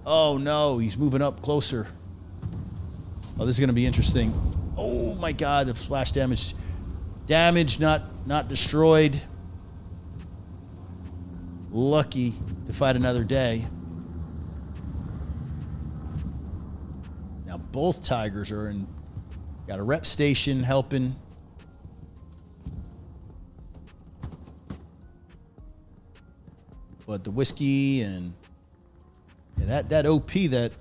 Oh, no. He's moving up closer. Oh, this is going to be interesting. Oh, my God. The splash damage. Damage, not destroyed. Lucky to fight another day. Now, both Tigers are in... Got a rep station helping. But the whiskey and... Yeah, that OP, that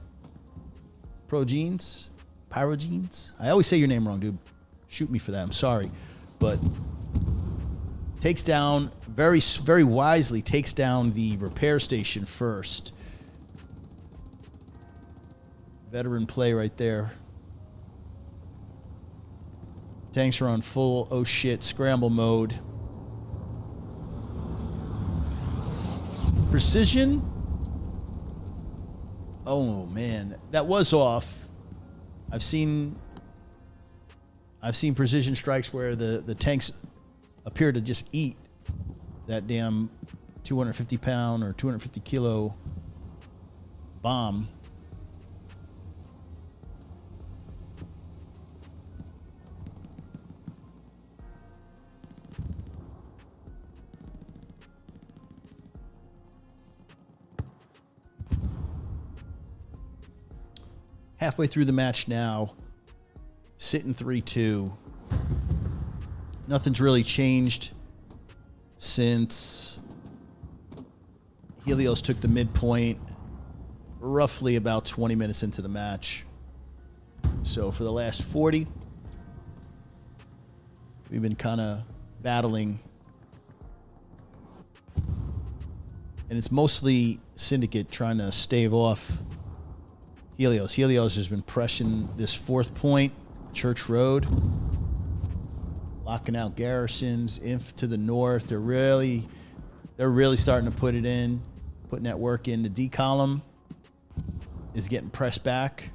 Pyrogenes. I always say your name wrong, dude. Shoot me for that. I'm sorry. But takes down, very wisely, takes down the repair station first. Veteran play right there. Tanks are on full, oh shit, scramble mode. Precision. Oh man, that was off. I've seen precision strikes where the tanks appear to just eat that damn 250 pound or 250 kilo bomb. Halfway through the match now, sitting 3-2. Nothing's really changed since Helios took the midpoint roughly about 20 minutes into the match. So for the last 40, we've been kind of battling. And it's mostly Syndicate trying to stave off Helios. Helios has been pressing this 4th point, Church Road, locking out garrisons. Inf to the north. They're really starting to put it in, putting that work in. The D column is getting pressed back.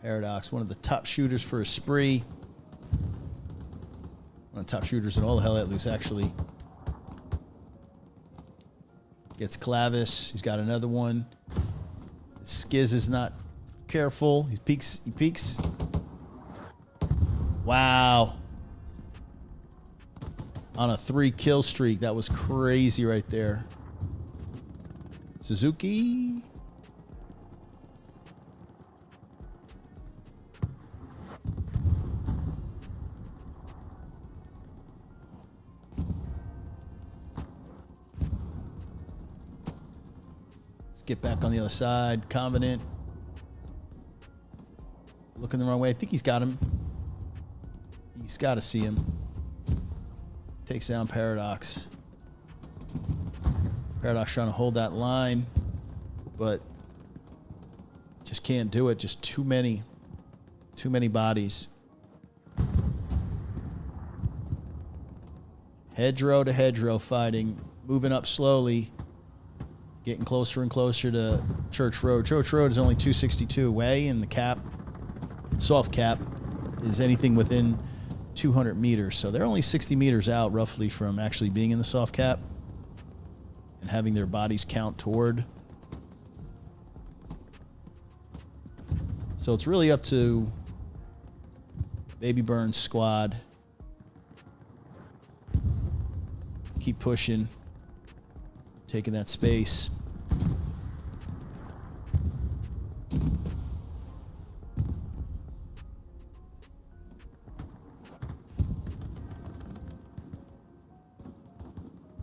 Paradox, one of the top shooters for a spree. One of the top shooters in all of Hell Let Loose, actually. Gets Clavis. He's got another one. Skiz is not careful. He peeks. Wow. On a 3-kill streak. That was crazy right there. Suzuki. get back on the other side. Covenant. Looking the wrong way. I think he's got him. He's got to see him. Takes down Paradox. Paradox trying to hold that line, but just can't do it. Just too many bodies. Hedgerow to hedgerow fighting, moving up slowly, getting closer and closer to Church Road. Church Road is only 262 away, and the cap, soft cap, is anything within 200 meters. So they're only 60 meters out roughly from actually being in the soft cap and having their bodies count toward. So it's really up to Baby Burns' squad. Keep pushing, taking that space.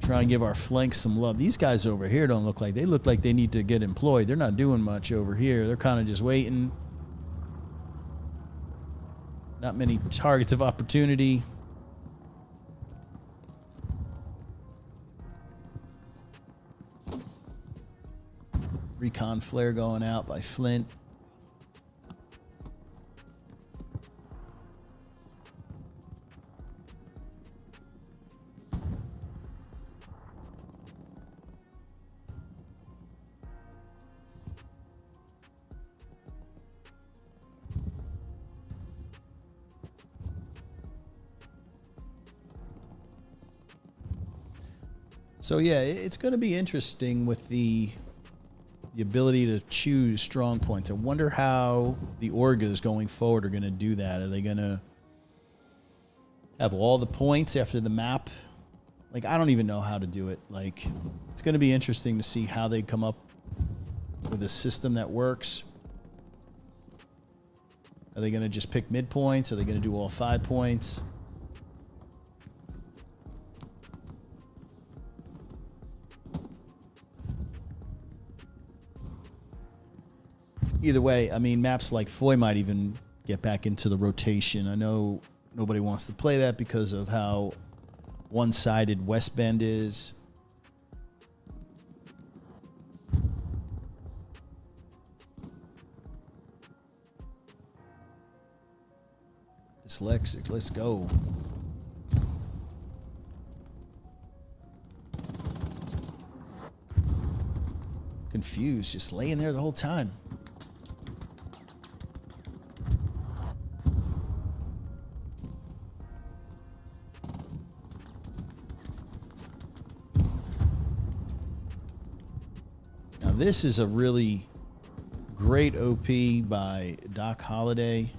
Try and give our flanks some love. These guys over here don't look like they need to get employed. They're not doing much over here. They're kind of just waiting. Not many targets of opportunity. Recon flare going out by Flint. So yeah, it's going to be interesting with the ability to choose strong points. I wonder how the Orgas going forward are going to do that. Are they going to have all the points after the map? Like, I don't even know how to do it. Like, it's going to be interesting to see how they come up with a system that works. Are they going to just pick midpoints? Are they going to do all 5 points? Either way, I mean, maps like Foy might even get back into the rotation. I know nobody wants to play that because of how one-sided West Bend is. Dyslexic, let's go. Confused, just laying there the whole time. This is a really great OP by Doc Holliday.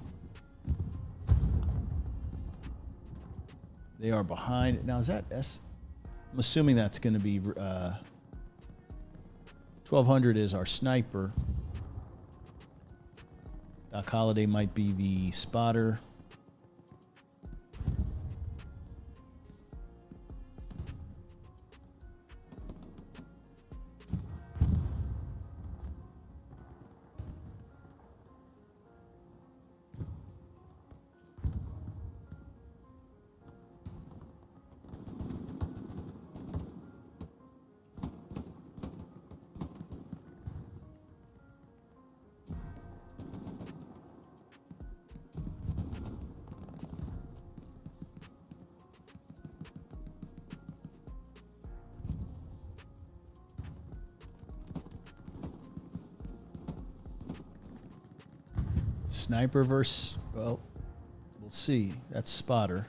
They are behind. Now, is that S? I'm assuming that's going to be 1200 is our sniper. Doc Holliday might be the spotter. Sniper versus, well, we'll see. That's spotter.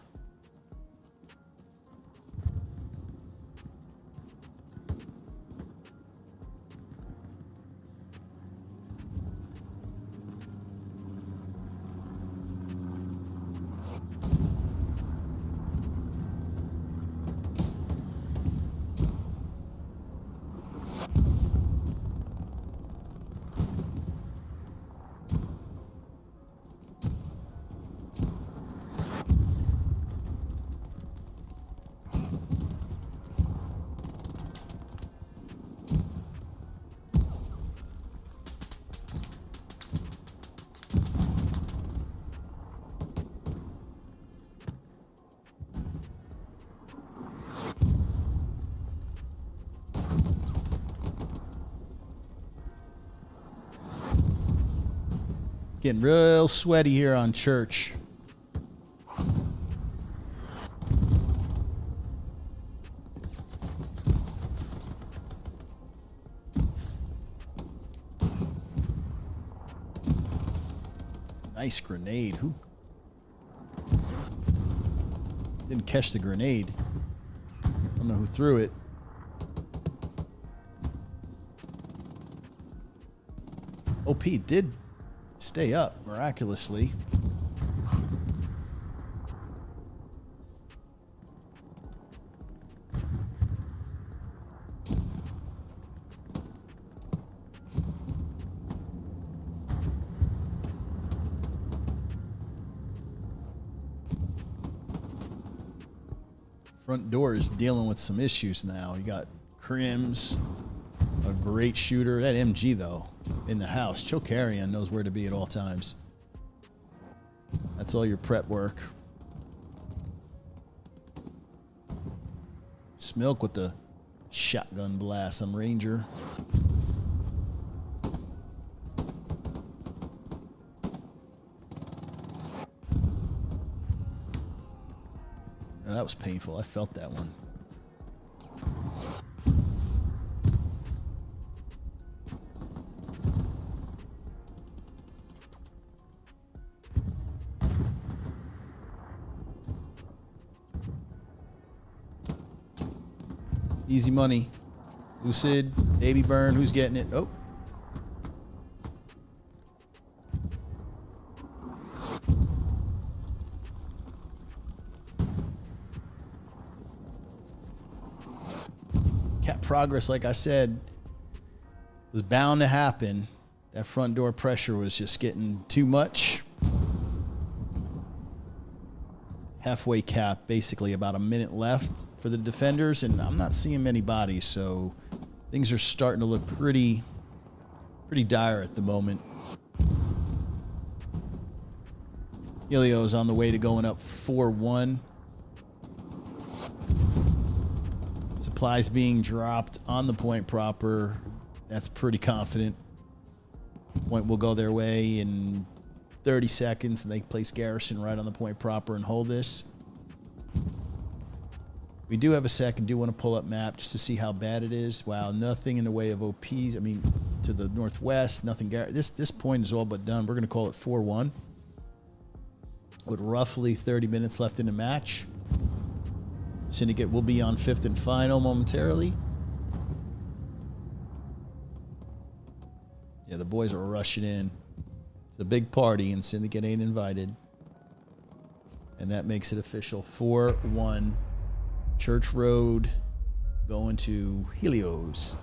Getting real sweaty here on church. Nice grenade. Who didn't catch the grenade? I don't know who threw it. OP did stay up miraculously. Front door is dealing with some issues now. You got Crims, a great shooter. That MG, though, in the house. Chokarian knows where to be at all times. That's all your prep work. Smilk with the shotgun blast on Ranger. Oh, that was painful. I felt that one. Easy money. Lucid, Baby Burn, who's getting it? Oh. Cat progress, like I said, was bound to happen. That front door pressure was just getting too much. Halfway cap, basically about a minute left for the defenders, and I'm not seeing many bodies, so things are starting to look pretty dire at the moment. Helios on the way to going up 4-1. Supplies being dropped on the point proper. That's pretty confident. Point will go their way in 30 seconds, and they place garrison right on the point proper and hold this. We do have a second. Do want to pull up map just to see how bad it is. Wow, nothing in the way of OPs. I mean, to the northwest, nothing. This point is all but done. We're going to call it 4-1 with roughly 30 minutes left in the match. Syndicate will be on 5th and final momentarily. Yeah, the boys are rushing in. It's a big party, and Syndicate ain't invited. And that makes it official. 4-1. Church Road going to Helios.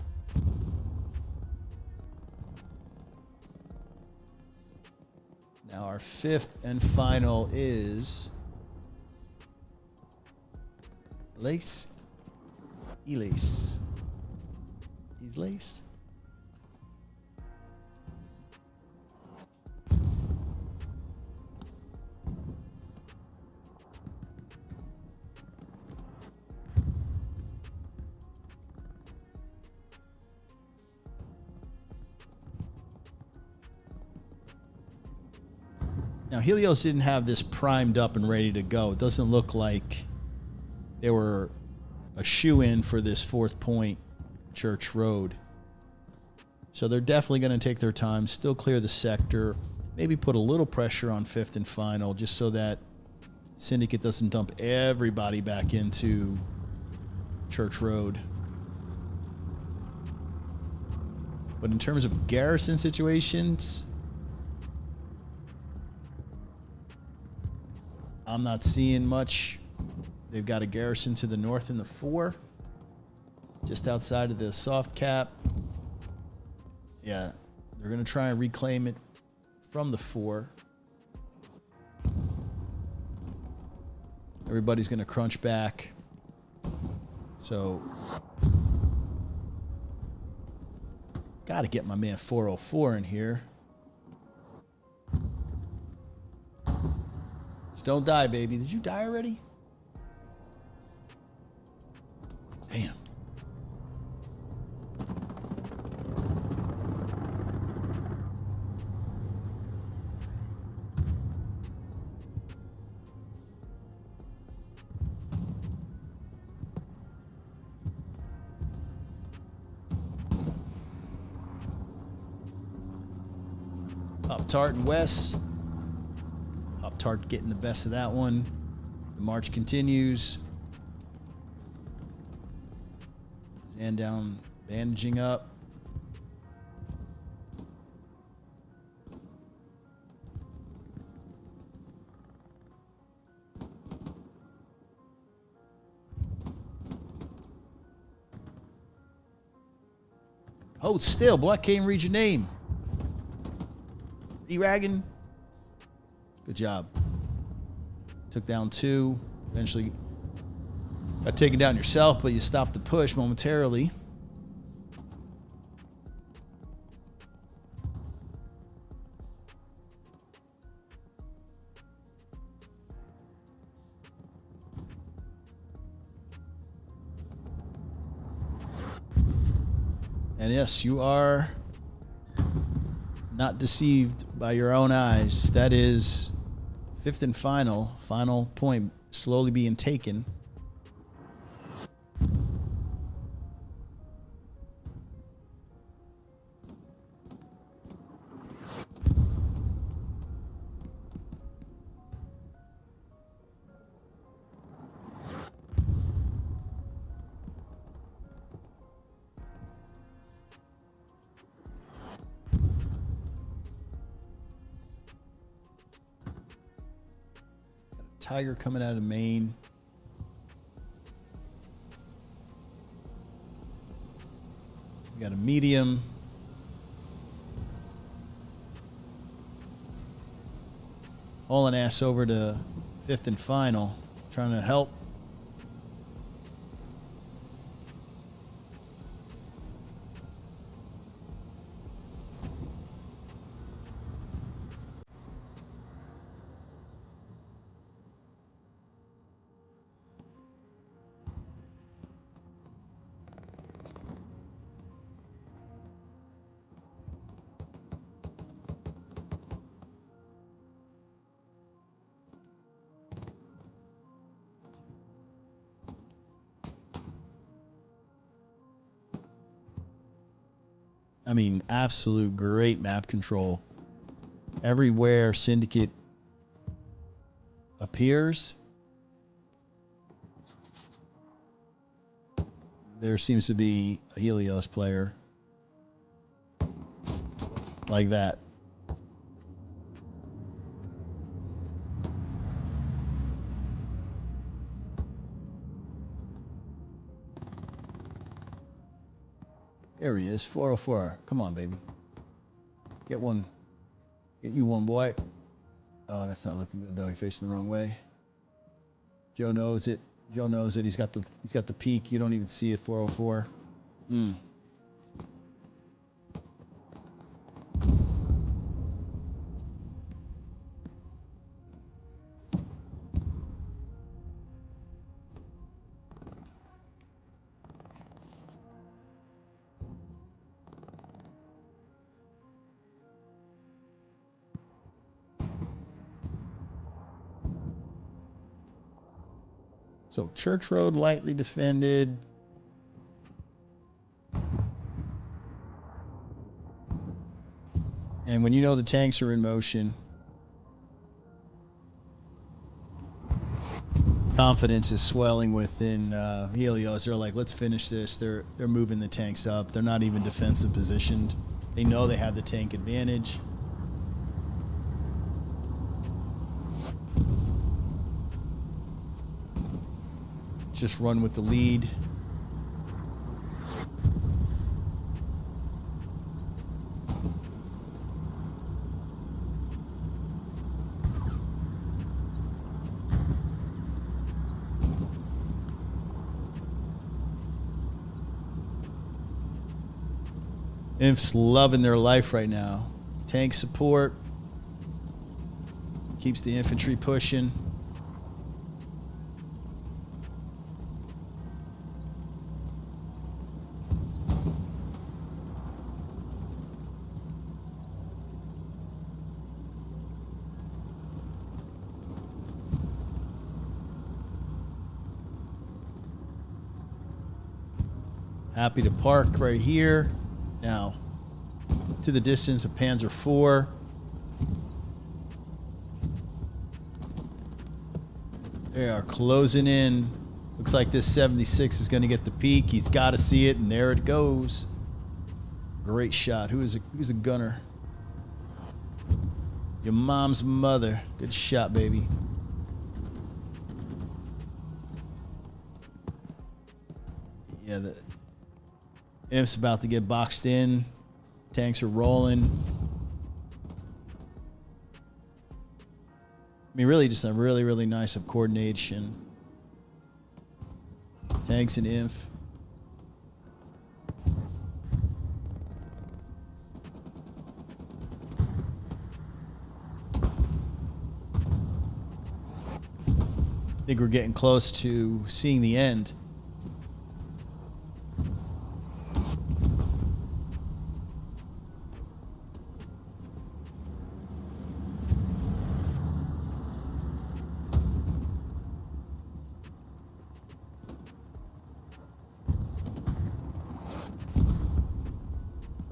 Now our 5th and final is Lace. Elace. He's Lace. Now, Helios didn't have this primed up and ready to go. It doesn't look like they were a shoe-in for this 4th point, Church Road. So they're definitely going to take their time, still clear the sector, maybe put a little pressure on 5th and final just so that Syndicate doesn't dump everybody back into Church Road. But in terms of garrison situations, I'm not seeing much. They've got a garrison to the north in the 4, just outside of the soft cap. Yeah, they're going to try and reclaim it from the 4. Everybody's going to crunch back. So, got to get my man 404 in here. Just don't die, baby. Did you die already? Damn. Pop-Tart and Wes. Pop-Tart getting the best of that one. The march continues. Zan down, bandaging up. Hold still, boy. I can't even read your name. E-Raggin. Good job. Took down 2. Eventually got taken down yourself, but you stopped the push momentarily. And yes, you are not deceived by your own eyes. That is 5th and final point slowly being taken. Tiger coming out of Maine. We got a medium. Hauling ass over to 5th and final. Trying to help. I mean, absolute great map control. Everywhere Syndicate appears, there seems to be a Helios player like that. There he is, 404. Come on, baby. Get one. Get you one, boy. Oh, that's not looking good though. He's facing the wrong way. Joe knows it. Joe knows it. He's got the peak. You don't even see it. 404. So Church Road lightly defended. And when you know the tanks are in motion, confidence is swelling within Helios. They're like, let's finish this. They're moving the tanks up. They're not even defensive positioned. They know they have the tank advantage. Just run with the lead. Inf's loving their life right now. Tank support keeps the infantry pushing. Happy to park right here. Now, to the distance of Panzer IV. They are closing in. Looks like this 76 is going to get the peak. He's got to see it, and there it goes. Great shot. Who's a gunner? Your mom's mother. Good shot, baby. Yeah, the Imp's about to get boxed in. Tanks are rolling. I mean, really just a really nice of coordination. Tanks and Inf. I think we're getting close to seeing the end.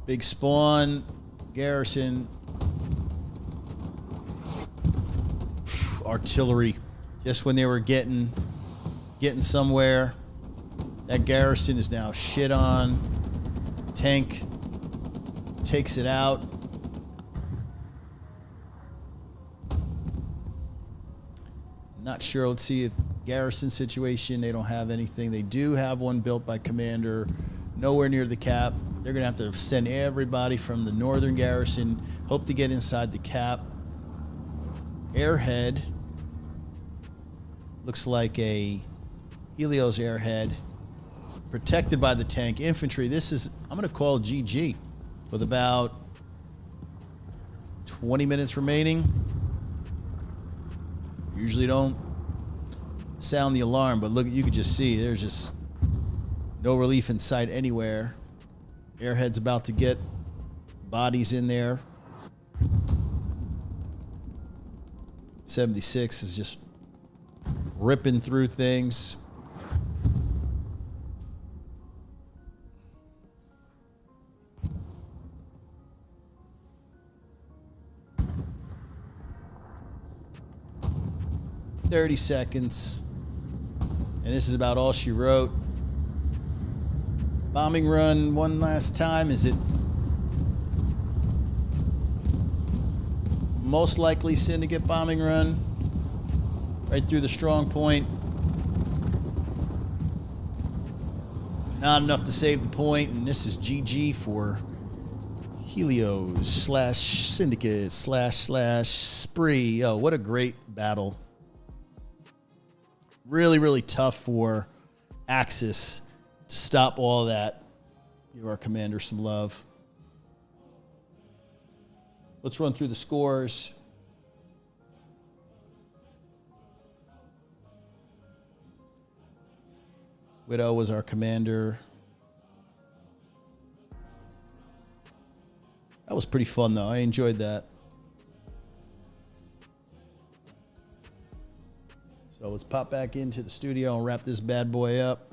Big spawn, garrison, artillery. Just when they were getting somewhere, that garrison is now shit on. Tank takes it out. Not sure. Let's see if garrison situation. They don't have anything. They do have one built by commander. Nowhere near the cap. They're going to have to send everybody from the northern garrison. Hope to get inside the cap. Airhead. Looks like a Helios airhead. Protected by the tank. Infantry. This is, I'm going to call GG. With about 20 minutes remaining. Usually don't sound the alarm, but look, you could just see there's just no relief in sight anywhere. Airhead's about to get bodies in there. 76 is just ripping through things. "30 seconds. And this is about all she wrote. Bombing run one last time. Is it most likely Syndicate bombing run? Right through the strong point. Not enough to save the point, and this is GG for Helios / Syndicate / Spree. Oh, what a great battle. Really tough for Axis to stop all that. Give our commander some love. Let's run through the scores. Widow was our commander. That was pretty fun, though. I enjoyed that. So let's pop back into the studio and wrap this bad boy up.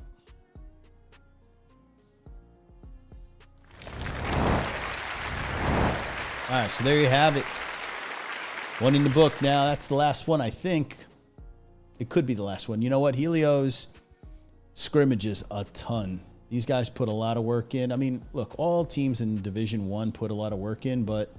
All right, so there you have it. One in the book now. That's the last one, I think. It could be the last one. You know what? Helios scrimmages a ton. These guys put a lot of work in. I mean, look, all teams in Division 1 put a lot of work in, but